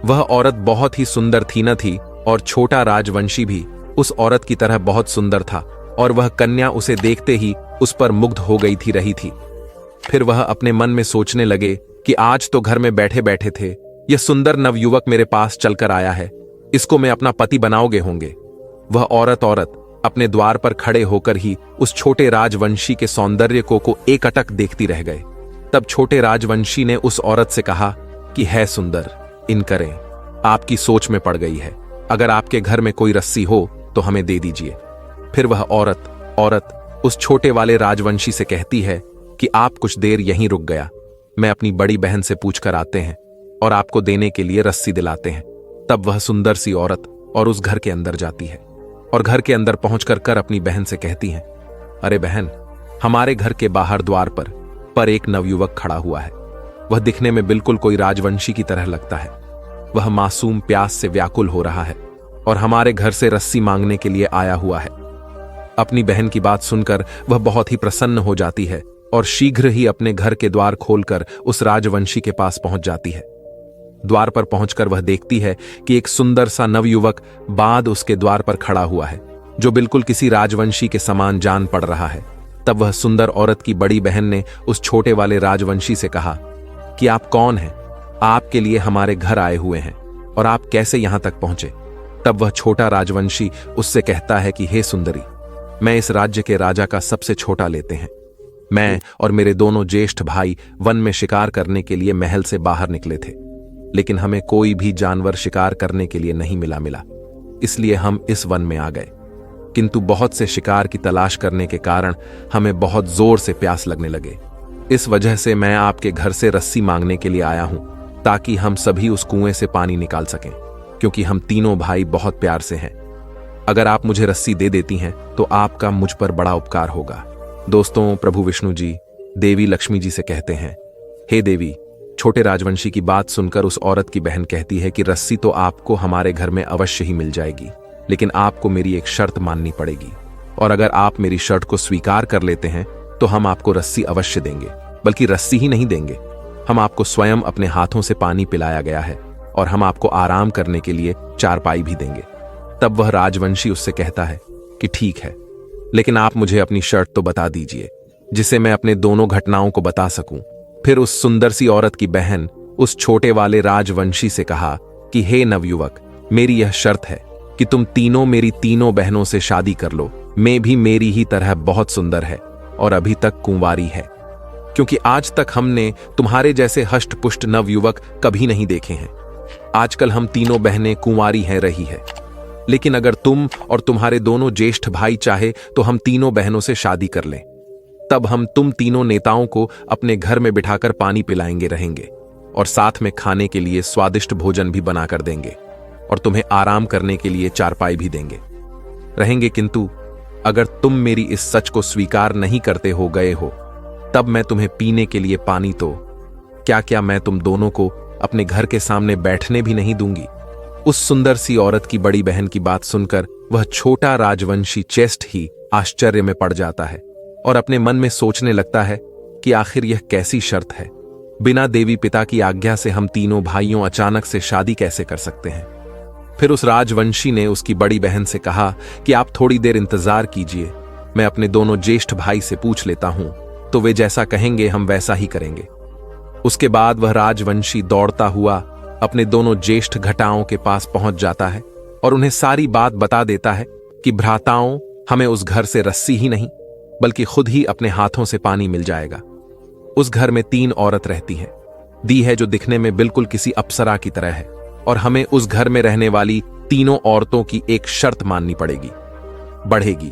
वह औरत बहुत ही सुंदर थी न थी, और छोटा राजवंशी भी उस औरत की तरह बहुत सुंदर था, और वह कन्या उसे देखते ही उस पर मुग्ध हो गई रही थी। फिर वह अपने मन में सोचने लगे कि आज तो घर में बैठे बैठे थे, यह सुंदर नवयुवक मेरे पास चलकर आया है, इसको मैं अपना पति बनाओगे होंगे। वह औरत अपने द्वार पर खड़े होकर ही उस छोटे राजवंशी के सौंदर्य को एकटक देखती रह गए। तब छोटे राजवंशी ने उस औरत से कहा कि है सुंदर, इन करें, आपकी सोच में पड़ गई है। अगर आपके घर में कोई रस्सी हो तो हमें दे दीजिए। फिर वह औरत उस छोटे वाले राजवंशी से कहती है कि आप कुछ देर यहीं रुक गया, मैं अपनी बड़ी बहन से पूछकर आते हैं और आपको देने के लिए रस्सी दिलाते हैं। तब वह सुंदर सी औरत और उस घर के अंदर जाती है, और घर के अंदर पहुंचकर अपनी बहन से कहती हैं, अरे बहन, हमारे घर के बाहर द्वार पर एक नवयुवक खड़ा हुआ है। वह दिखने में बिल्कुल कोई राजवंशी की तरह लगता है। वह मासूम प्यास से व्याकुल हो रहा है और हमारे घर से रस्सी मांगने के लिए आया हुआ है। अपनी बहन की बात सुनकर वह बहुत ही प्रसन्न हो जाती है और शीघ्र ही अपने घर के द्वार खोलकर उस राजवंशी के पास पहुंच जाती है। द्वार पर पहुंचकर वह देखती है कि एक सुंदर सा नवयुवक बाद उसके द्वार पर खड़ा हुआ है, जो बिल्कुल किसी राजवंशी के समान जान पड़ रहा है। तब वह सुंदर औरत की बड़ी बहन ने उस छोटे वाले राजवंशी से कहा कि आप कौन हैं? आपके लिए हमारे घर आए हुए हैं, और आप कैसे यहां तक पहुंचे? तब वह छोटा राजवंशी उससे कहता है कि हे सुंदरी, मैं इस राज्य के राजा का सबसे छोटा लेते हैं। मैं और मेरे दोनों ज्येष्ठ भाई वन में शिकार करने के लिए महल से बाहर निकले थे, लेकिन हमें कोई भी जानवर शिकार करने के लिए नहीं मिला, इसलिए हम इस वन में आ गए। किंतु बहुत से शिकार की तलाश करने के कारण हमें बहुत जोर से प्यास लगने लगे। इस वजह से मैं आपके घर से रस्सी मांगने के लिए आया हूं, ताकि हम सभी उस कुएं से पानी निकाल सकें, क्योंकि हम तीनों भाई बहुत प्यार से हैं। अगर आप मुझे रस्सी दे देती हैं तो आपका मुझ पर बड़ा उपकार होगा। दोस्तों, प्रभु विष्णु जी देवी लक्ष्मी जी से कहते हैं, हे देवी। छोटे राजवंशी की बात सुनकर उस औरत की बहन कहती है कि रस्सी तो आपको हमारे घर में अवश्य ही मिल जाएगी, लेकिन आपको मेरी एक शर्त माननी पड़ेगी, और अगर आप मेरी शर्त को स्वीकार कर लेते हैं तो हम आपको रस्सी अवश्य देंगे। बल्कि रस्सी ही नहीं देंगे, हम आपको स्वयं अपने हाथों से पानी पिलाया गया है, और हम आपको आराम करने के लिए चारपाई भी देंगे। तब वह राजवंशी उससे कहता है कि ठीक है, लेकिन आप मुझे अपनी शर्त तो बता दीजिए, जिसे मैं अपने दोनों घटनाओं को बता सकूं। फिर उस सुंदर सी औरत की बहन उस छोटे वाले राजवंशी से कहा कि हे नवयुवक, मेरी यह शर्त है कि तुम तीनों मेरी तीनों बहनों से शादी कर लो। मैं भी मेरी ही तरह बहुत सुंदर है और अभी तक कुंवारी है, क्योंकि आज तक हमने तुम्हारे जैसे हष्ट पुष्ट नवयुवक कभी नहीं देखे हैं। आजकल हम तीनों बहनें कुंवारी हैं रही है, लेकिन अगर तुम और तुम्हारे दोनों ज्येष्ठ भाई चाहे तो हम तीनों बहनों से शादी कर लें। तब हम तुम तीनों नेताओं को अपने घर में बिठाकर पानी पिलाएंगे रहेंगे, और साथ में खाने के लिए स्वादिष्ट भोजन भी बनाकर देंगे, और तुम्हें आराम करने के लिए चारपाई भी देंगे रहेंगे। किंतु अगर तुम मेरी इस सच को स्वीकार नहीं करते हो गए हो, तब मैं तुम्हें पीने के लिए पानी तो क्या मैं तुम दोनों को अपने घर के सामने बैठने भी नहीं दूंगी। उस सुंदर सी औरत की बड़ी बहन की बात सुनकर वह छोटा राजवंशी चेस्ट ही आश्चर्य में पड़ जाता है और अपने मन में सोचने लगता है कि आखिर यह कैसी शर्त है। बिना देवी पिता की आज्ञा से हम तीनों भाइयों अचानक से शादी कैसे कर सकते हैं। फिर उस राजवंशी ने उसकी बड़ी बहन से कहा कि आप थोड़ी देर इंतजार कीजिए, मैं अपने दोनों ज्येष्ठ भाई से पूछ लेता हूं, तो वे जैसा कहेंगे हम वैसा ही करेंगे। उसके बाद वह राजवंशी दौड़ता हुआ अपने दोनों ज्येष्ठ घटाओं के पास पहुंच जाता है और उन्हें सारी बात बता देता है कि भ्राताओं, हमें उस घर से रस्सी ही नहीं बल्कि खुद ही अपने हाथों से पानी मिल जाएगा। उस घर में 3 औरत रहती हैं। दी है जो दिखने में बिल्कुल किसी अप्सरा की तरह है, और हमें उस घर में रहने वाली तीनों औरतों की एक शर्त माननी पड़ेगी, बढ़ेगी।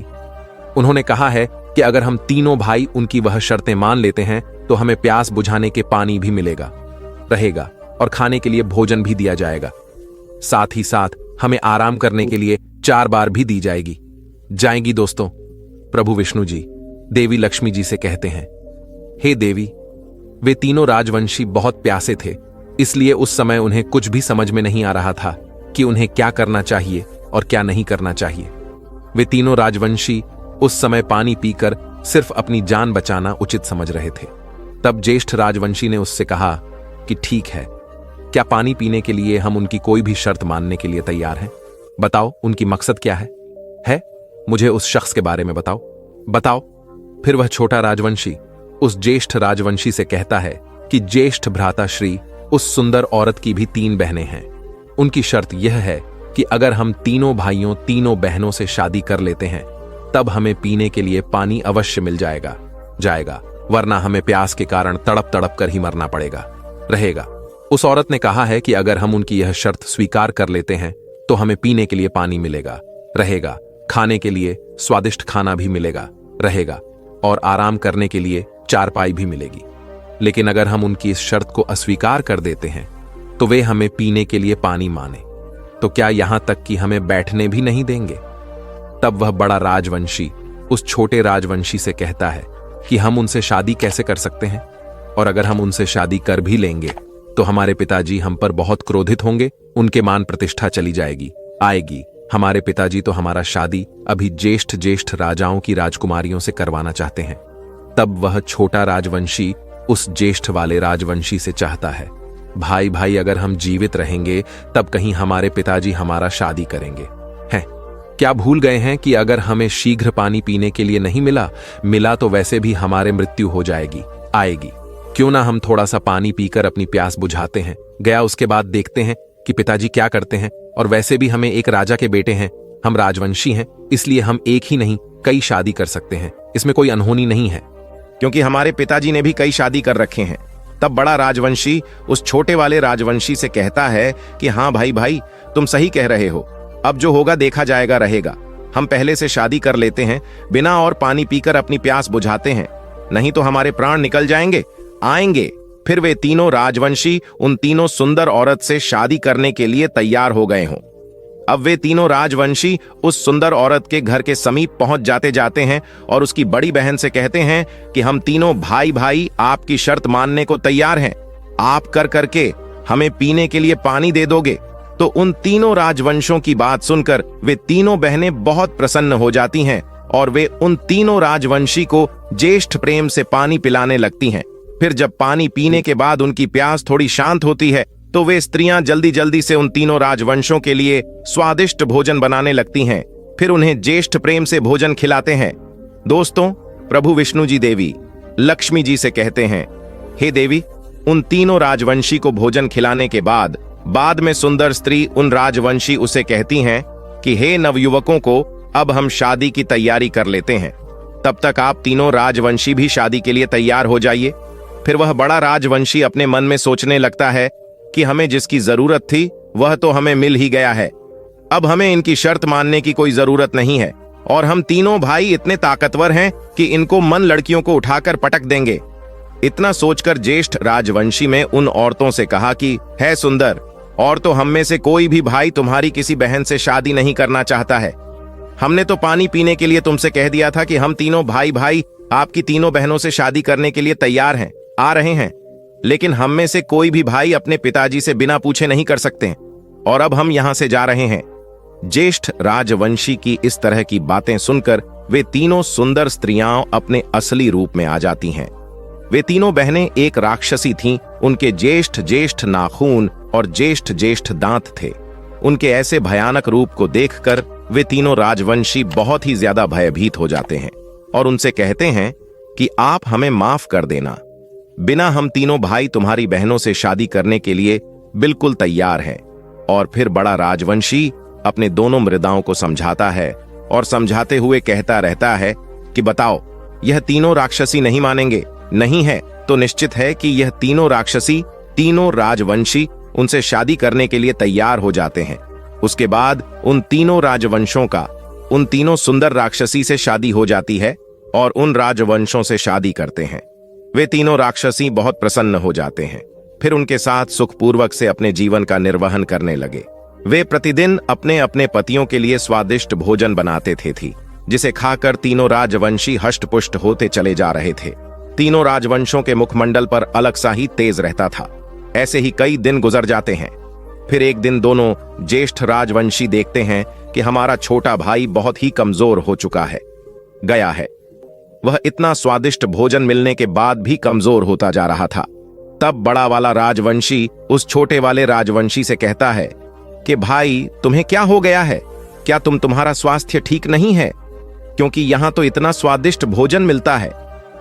उन्होंने कहा है कि अगर हम तीनों भाई उनकी वह शर्तें मान लेते हैं तो हमें प्यास बुझाने के पानी भी मिलेगा, रहेगा, और खाने के लिए भोजन भी दिया जाएगा। साथ ही साथ हमें आराम करने के लिए 4 बार भी दी जाएगी। दोस्तों, प्रभु विष्णु जी देवी लक्ष्मी जी से कहते हैं, हे देवी, वे तीनों राजवंशी बहुत प्यासे थे, इसलिए उस समय उन्हें कुछ भी समझ में नहीं आ रहा था कि उन्हें क्या करना चाहिए और क्या नहीं करना चाहिए। वे तीनों राजवंशी उस समय पानी पीकर सिर्फ अपनी जान बचाना उचित समझ रहे थे। तब ज्येष्ठ राजवंशी ने उससे कहा कि ठीक है, क्या पानी पीने के लिए हम उनकी कोई भी शर्त मानने के लिए तैयार हैं? बताओ उनकी मकसद क्या है? मुझे उस शख्स के बारे में बताओ। फिर वह छोटा राजवंशी उस ज्येष्ठ राजवंशी से कहता है कि ज्येष्ठ भ्राता श्री, उस सुंदर औरत की भी 3 बहनें हैं। उनकी शर्त यह है कि अगर हम तीनों भाइयों तीनों बहनों से शादी कर लेते हैं तब हमें पीने के लिए पानी अवश्य मिल जाएगा, वरना हमें प्यास के कारण तड़प तड़प कर ही मरना रहेगा। उस औरत ने कहा है कि अगर हम उनकी यह शर्त स्वीकार कर लेते हैं तो हमें पीने के लिए पानी मिलेगा, रहेगा, खाने के लिए स्वादिष्ट खाना भी मिलेगा, रहेगा, और आराम करने के लिए चारपाई भी मिलेगी। लेकिन अगर हम उनकी इस शर्त को अस्वीकार कर देते हैं तो वे हमें पीने के लिए पानी माने, तो क्या यहां तक कि हमें बैठने भी नहीं देंगे? तब वह बड़ा राजवंशी उस छोटे राजवंशी से कहता है कि हम उनसे शादी कैसे कर सकते हैं, और अगर हम उनसे शादी कर भी लेंगे तो हमारे पिताजी हम पर बहुत क्रोधित होंगे, उनके मान प्रतिष्ठा चली आएगी। हमारे पिताजी तो हमारा शादी अभी ज्येष्ठ राजाओं की राजकुमारियों से करवाना चाहते हैं। तब वह छोटा राजवंशी उस ज्येष्ठ वाले राजवंशी से चाहता है, भाई अगर हम जीवित रहेंगे तब कहीं हमारे पिताजी हमारा शादी करेंगे। क्या भूल गए हैं कि अगर हमें शीघ्र पानी पीने के लिए नहीं मिला तो वैसे भी हमारे मृत्यु हो आएगी। क्यों ना हम थोड़ा सा पानी पीकर अपनी प्यास बुझाते हैं, उसके बाद देखते हैं कि पिताजी क्या करते हैं। और वैसे भी हमें एक राजा के बेटे हैं, हम राजवंशी हैं, इसलिए हम एक ही नहीं कई शादी कर सकते हैं, इसमें कोई अनहोनी नहीं है, क्योंकि हमारे पिताजी ने भी कई शादी कर रखे हैं। तब बड़ा राजवंशी उस छोटे वाले राजवंशी से कहता है कि हाँ भाई, तुम सही कह रहे हो, अब जो होगा देखा जाएगा, रहेगा। हम पहले से शादी कर लेते हैं, बिना और पानी पीकर अपनी प्यास बुझाते हैं, नहीं तो हमारे प्राण निकल आएंगे। फिर वे तीनों राजवंशी उन तीनों सुंदर औरत से शादी करने के लिए तैयार हो गए हों। अब वे तीनों राजवंशी उस सुंदर औरत के घर के समीप पहुंच जाते हैं और उसकी बड़ी बहन से कहते हैं कि हम तीनों भाई आपकी शर्त मानने को तैयार हैं, आप करके हमें पीने के लिए पानी दे दोगे। तो उन तीनों राजवंशों की बात सुनकर वे तीनों बहनें बहुत प्रसन्न हो जाती हैं और वे उन तीनों राजवंशी को ज्येष्ठ प्रेम से पानी पिलाने लगती हैं। फिर जब पानी पीने के बाद उनकी प्यास थोड़ी शांत होती है तो वे स्त्रियां जल्दी से उन तीनों राजवंशों के लिए स्वादिष्ट भोजन बनाने लगती हैं। फिर उन्हें ज्येष्ठ प्रेम से भोजन खिलाते हैं। दोस्तों, प्रभु विष्णु जी देवी लक्ष्मी जी से कहते हैं, हे देवी, उन तीनों राजवंशी को भोजन खिलाने के बाद में सुंदर स्त्री उन राजवंशी उसे कहती हैं कि हे नवयुवकों को, अब हम शादी की तैयारी कर लेते हैं, तब तक आप तीनों राजवंशी भी शादी के लिए तैयार हो जाइए। फिर वह बड़ा राजवंशी अपने मन में सोचने लगता है कि हमें जिसकी जरूरत थी वह तो हमें मिल ही गया है, अब हमें इनकी शर्त मानने की कोई जरूरत नहीं है, और हम तीनों भाई इतने ताकतवर हैं कि इनको मन लड़कियों को उठाकर पटक देंगे। इतना सोचकर ज्येष्ठ राजवंशी में उन औरतों से कहा कि है सुंदर, और तो हम में से कोई भी भाई तुम्हारी किसी बहन से शादी नहीं करना चाहता है। हमने तो पानी पीने के लिए तुमसे कह दिया था कि हम तीनों भाई आपकी तीनों बहनों से शादी करने के लिए तैयार हैं, आ रहे हैं, लेकिन हम में से कोई भी भाई अपने पिताजी से बिना पूछे नहीं कर सकते, और अब हम यहां से जा रहे हैं। ज्येष्ठ राजवंशी की इस तरह की बातें सुनकर वे तीनों सुंदर स्त्रियां अपने असली रूप में आ जाती हैं। वे तीनों बहनें एक राक्षसी थीं, उनके ज्येष्ठ नाखून और ज्येष्ठ दांत थे। उनके ऐसे भयानक रूप को देखकर वे तीनों राजवंशी बहुत ही ज्यादा भयभीत हो जाते हैं और उनसे कहते हैं कि आप हमें माफ कर देना, बिना हम तीनों भाई तुम्हारी बहनों से शादी करने के लिए बिल्कुल तैयार है। और फिर बड़ा राजवंशी अपने दोनों मृदाओं को समझाता है और समझाते हुए कहता रहता है कि बताओ, यह तीनों राक्षसी नहीं मानेंगे? नहीं है तो निश्चित है कि यह तीनों राक्षसी, तीनों राजवंशी उनसे शादी करने के लिए तैयार हो जाते हैं। उसके बाद उन तीनों राजवंशों का उन तीनों सुंदर राक्षसी से शादी हो जाती है और उन राजवंशों से शादी करते हैं। वे तीनों राक्षसी बहुत प्रसन्न हो जाते हैं। फिर उनके साथ सुखपूर्वक से अपने जीवन का निर्वहन करने लगे। वे प्रतिदिन अपने अपने पतियों के लिए स्वादिष्ट भोजन बनाते थे जिसे खाकर तीनों राजवंशी हष्टपुष्ट होते चले जा रहे थे। तीनों राजवंशों के मुखमंडल पर अलग सा ही तेज रहता था। ऐसे ही कई दिन गुजर जाते हैं। फिर एक दिन दोनों ज्येष्ठ राजवंशी देखते हैं कि हमारा छोटा भाई बहुत ही कमजोर हो चुका है, गया है। वह इतना स्वादिष्ट भोजन मिलने के बाद भी कमजोर होता जा रहा था। तब बड़ा वाला राजवंशी उस छोटे वाले राजवंशी से कहता है कि भाई, तुम्हें क्या हो गया है? क्या तुम्हारा स्वास्थ्य ठीक नहीं है? क्योंकि यहां तो इतना स्वादिष्ट भोजन मिलता है।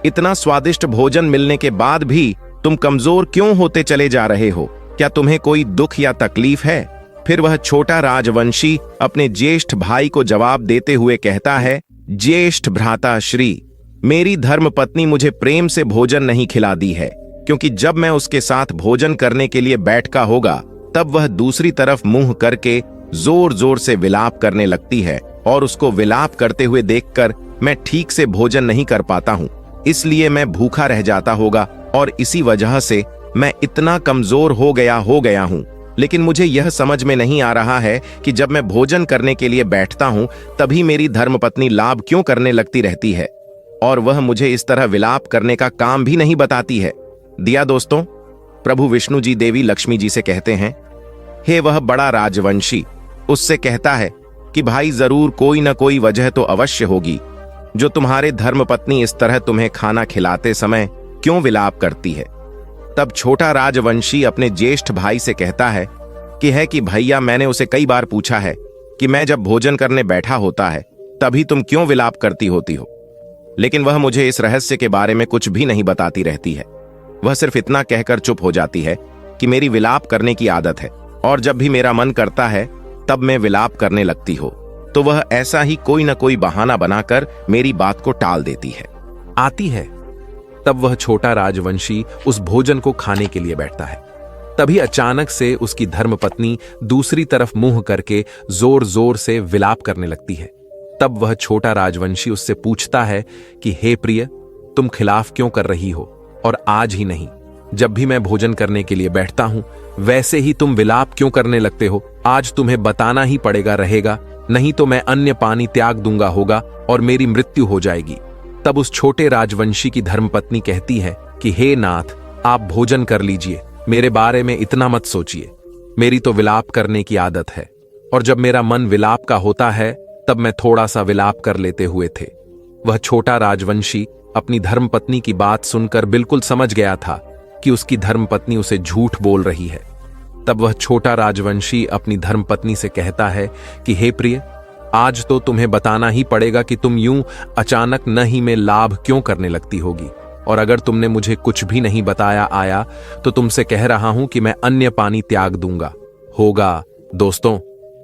इतना स्वादिष्ट भोजन मिलने के बाद भी तुम कमजोर क्यों होते चले जा रहे हो? क्या तुम्हें कोई दुख या तकलीफ है? फिर वह छोटा राजवंशी अपने ज्येष्ठ भाई को जवाब देते हुए कहता है, ज्येष्ठ भ्राता श्री, मेरी धर्मपत्नी मुझे प्रेम से भोजन नहीं खिला दी है, क्योंकि जब मैं उसके साथ भोजन करने के लिए बैठका होगा तब वह दूसरी तरफ मुंह करके जोर जोर से विलाप करने लगती है और उसको विलाप करते हुए देखकर मैं ठीक से भोजन नहीं कर पाता हूं। इसलिए मैं भूखा रह जाता होगा और इसी वजह से मैं इतना कमजोर हो गया हूं। लेकिन मुझे यह समझ में नहीं आ रहा है कि जब मैं भोजन करने के लिए बैठता हूं तभी मेरी धर्मपत्नी लाभ क्यों करने लगती रहती है और वह मुझे इस तरह विलाप करने का काम भी नहीं बताती है। दिया दोस्तों, प्रभु विष्णु जी देवी लक्ष्मी जी से कहते हैं, हे वह बड़ा राजवंशी, उससे कहता है कि भाई, जरूर कोई न कोई वजह तो अवश्य होगी जो तुम्हारे धर्मपत्नी इस तरह तुम्हें खाना खिलाते समय क्यों विलाप करती है। तब छोटा राजवंशी अपने ज्येष्ठ भाई से कहता है कि भैया, मैंने उसे कई बार पूछा है कि मैं जब भोजन करने बैठा होता है तभी तुम क्यों विलाप करती होती हो, लेकिन वह मुझे इस रहस्य के बारे में कुछ भी नहीं बताती रहती है। वह सिर्फ इतना कहकर चुप हो जाती है कि मेरी विलाप करने की आदत है और जब भी मेरा मन करता है तब मैं विलाप करने लगती हो, तो वह ऐसा ही कोई न कोई बहाना बनाकर मेरी बात को टाल देती है। आती है। तब वह छोटा राजवंशी उस भोजन को खाने के लिए बैठता है। तभी अचानक से उसकी धर्मपत्नी दूसरी तरफ मुंह करके जोर जोर से विलाप करने लगती है। तब वह छोटा राजवंशी उससे पूछता है कि हे प्रिय, तुम खिलाफ क्यों कर रही हो? और आज ही नहीं, जब भी मैं भोजन करने के लिए बैठता हूं वैसे ही तुम विलाप क्यों करने लगते हो? आज तुम्हें बताना ही पड़ेगा रहेगा, नहीं तो मैं अन्य पानी त्याग दूंगा होगा और मेरी मृत्यु हो जाएगी। तब उस छोटे राजवंशी की धर्मपत्नी कहती है कि हे नाथ, आप भोजन कर लीजिए, मेरे बारे में इतना मत सोचिए। मेरी तो विलाप करने की आदत है और जब मेरा मन विलाप का होता है तब मैं थोड़ा सा विलाप कर लेते हुए थे। वह छोटा राजवंशी अपनी धर्मपत्नी की बात सुनकर बिल्कुल समझ गया था कि उसकी धर्मपत्नी उसे झूठ बोल रही है। तब वह छोटा राजवंशी अपनी धर्मपत्नी से कहता है कि हे प्रिय, आज तो तुम्हें बताना ही पड़ेगा कि तुम यूं अचानक न ही में लाभ क्यों करने लगती होगी, और अगर तुमने मुझे कुछ भी नहीं बताया आया तो तुमसे कह रहा हूं कि मैं अन्य पानी त्याग दूंगा होगा। दोस्तों,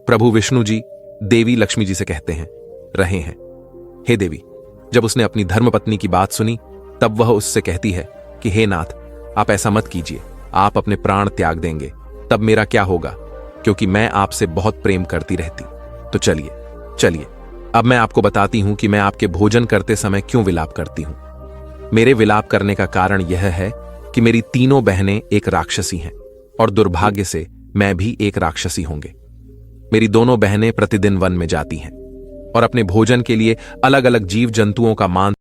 प्रभु विष्णु जी देवी लक्ष्मी जी से कहते हैं रहे हैं, हे देवी, जब उसने अपनी धर्मपत्नी की बात सुनी तब वह उससे कहती है कि हे नाथ, आप ऐसा मत कीजिए, आप अपने प्राण त्याग देंगे तब मेरा क्या होगा, क्योंकि मैं आपसे बहुत प्रेम करती रहती। तो चलिए अब मैं आपको बताती हूं कि मैं आपके भोजन करते समय क्यों विलाप करती हूं। मेरे विलाप करने का कारण यह है कि मेरी तीनों बहनें एक राक्षसी हैं और दुर्भाग्य से मैं भी एक राक्षसी होंगे। मेरी दोनों बहनें प्रतिदिन वन में जाती हैं और अपने भोजन के लिए अलग अलग जीव जंतुओं का मांस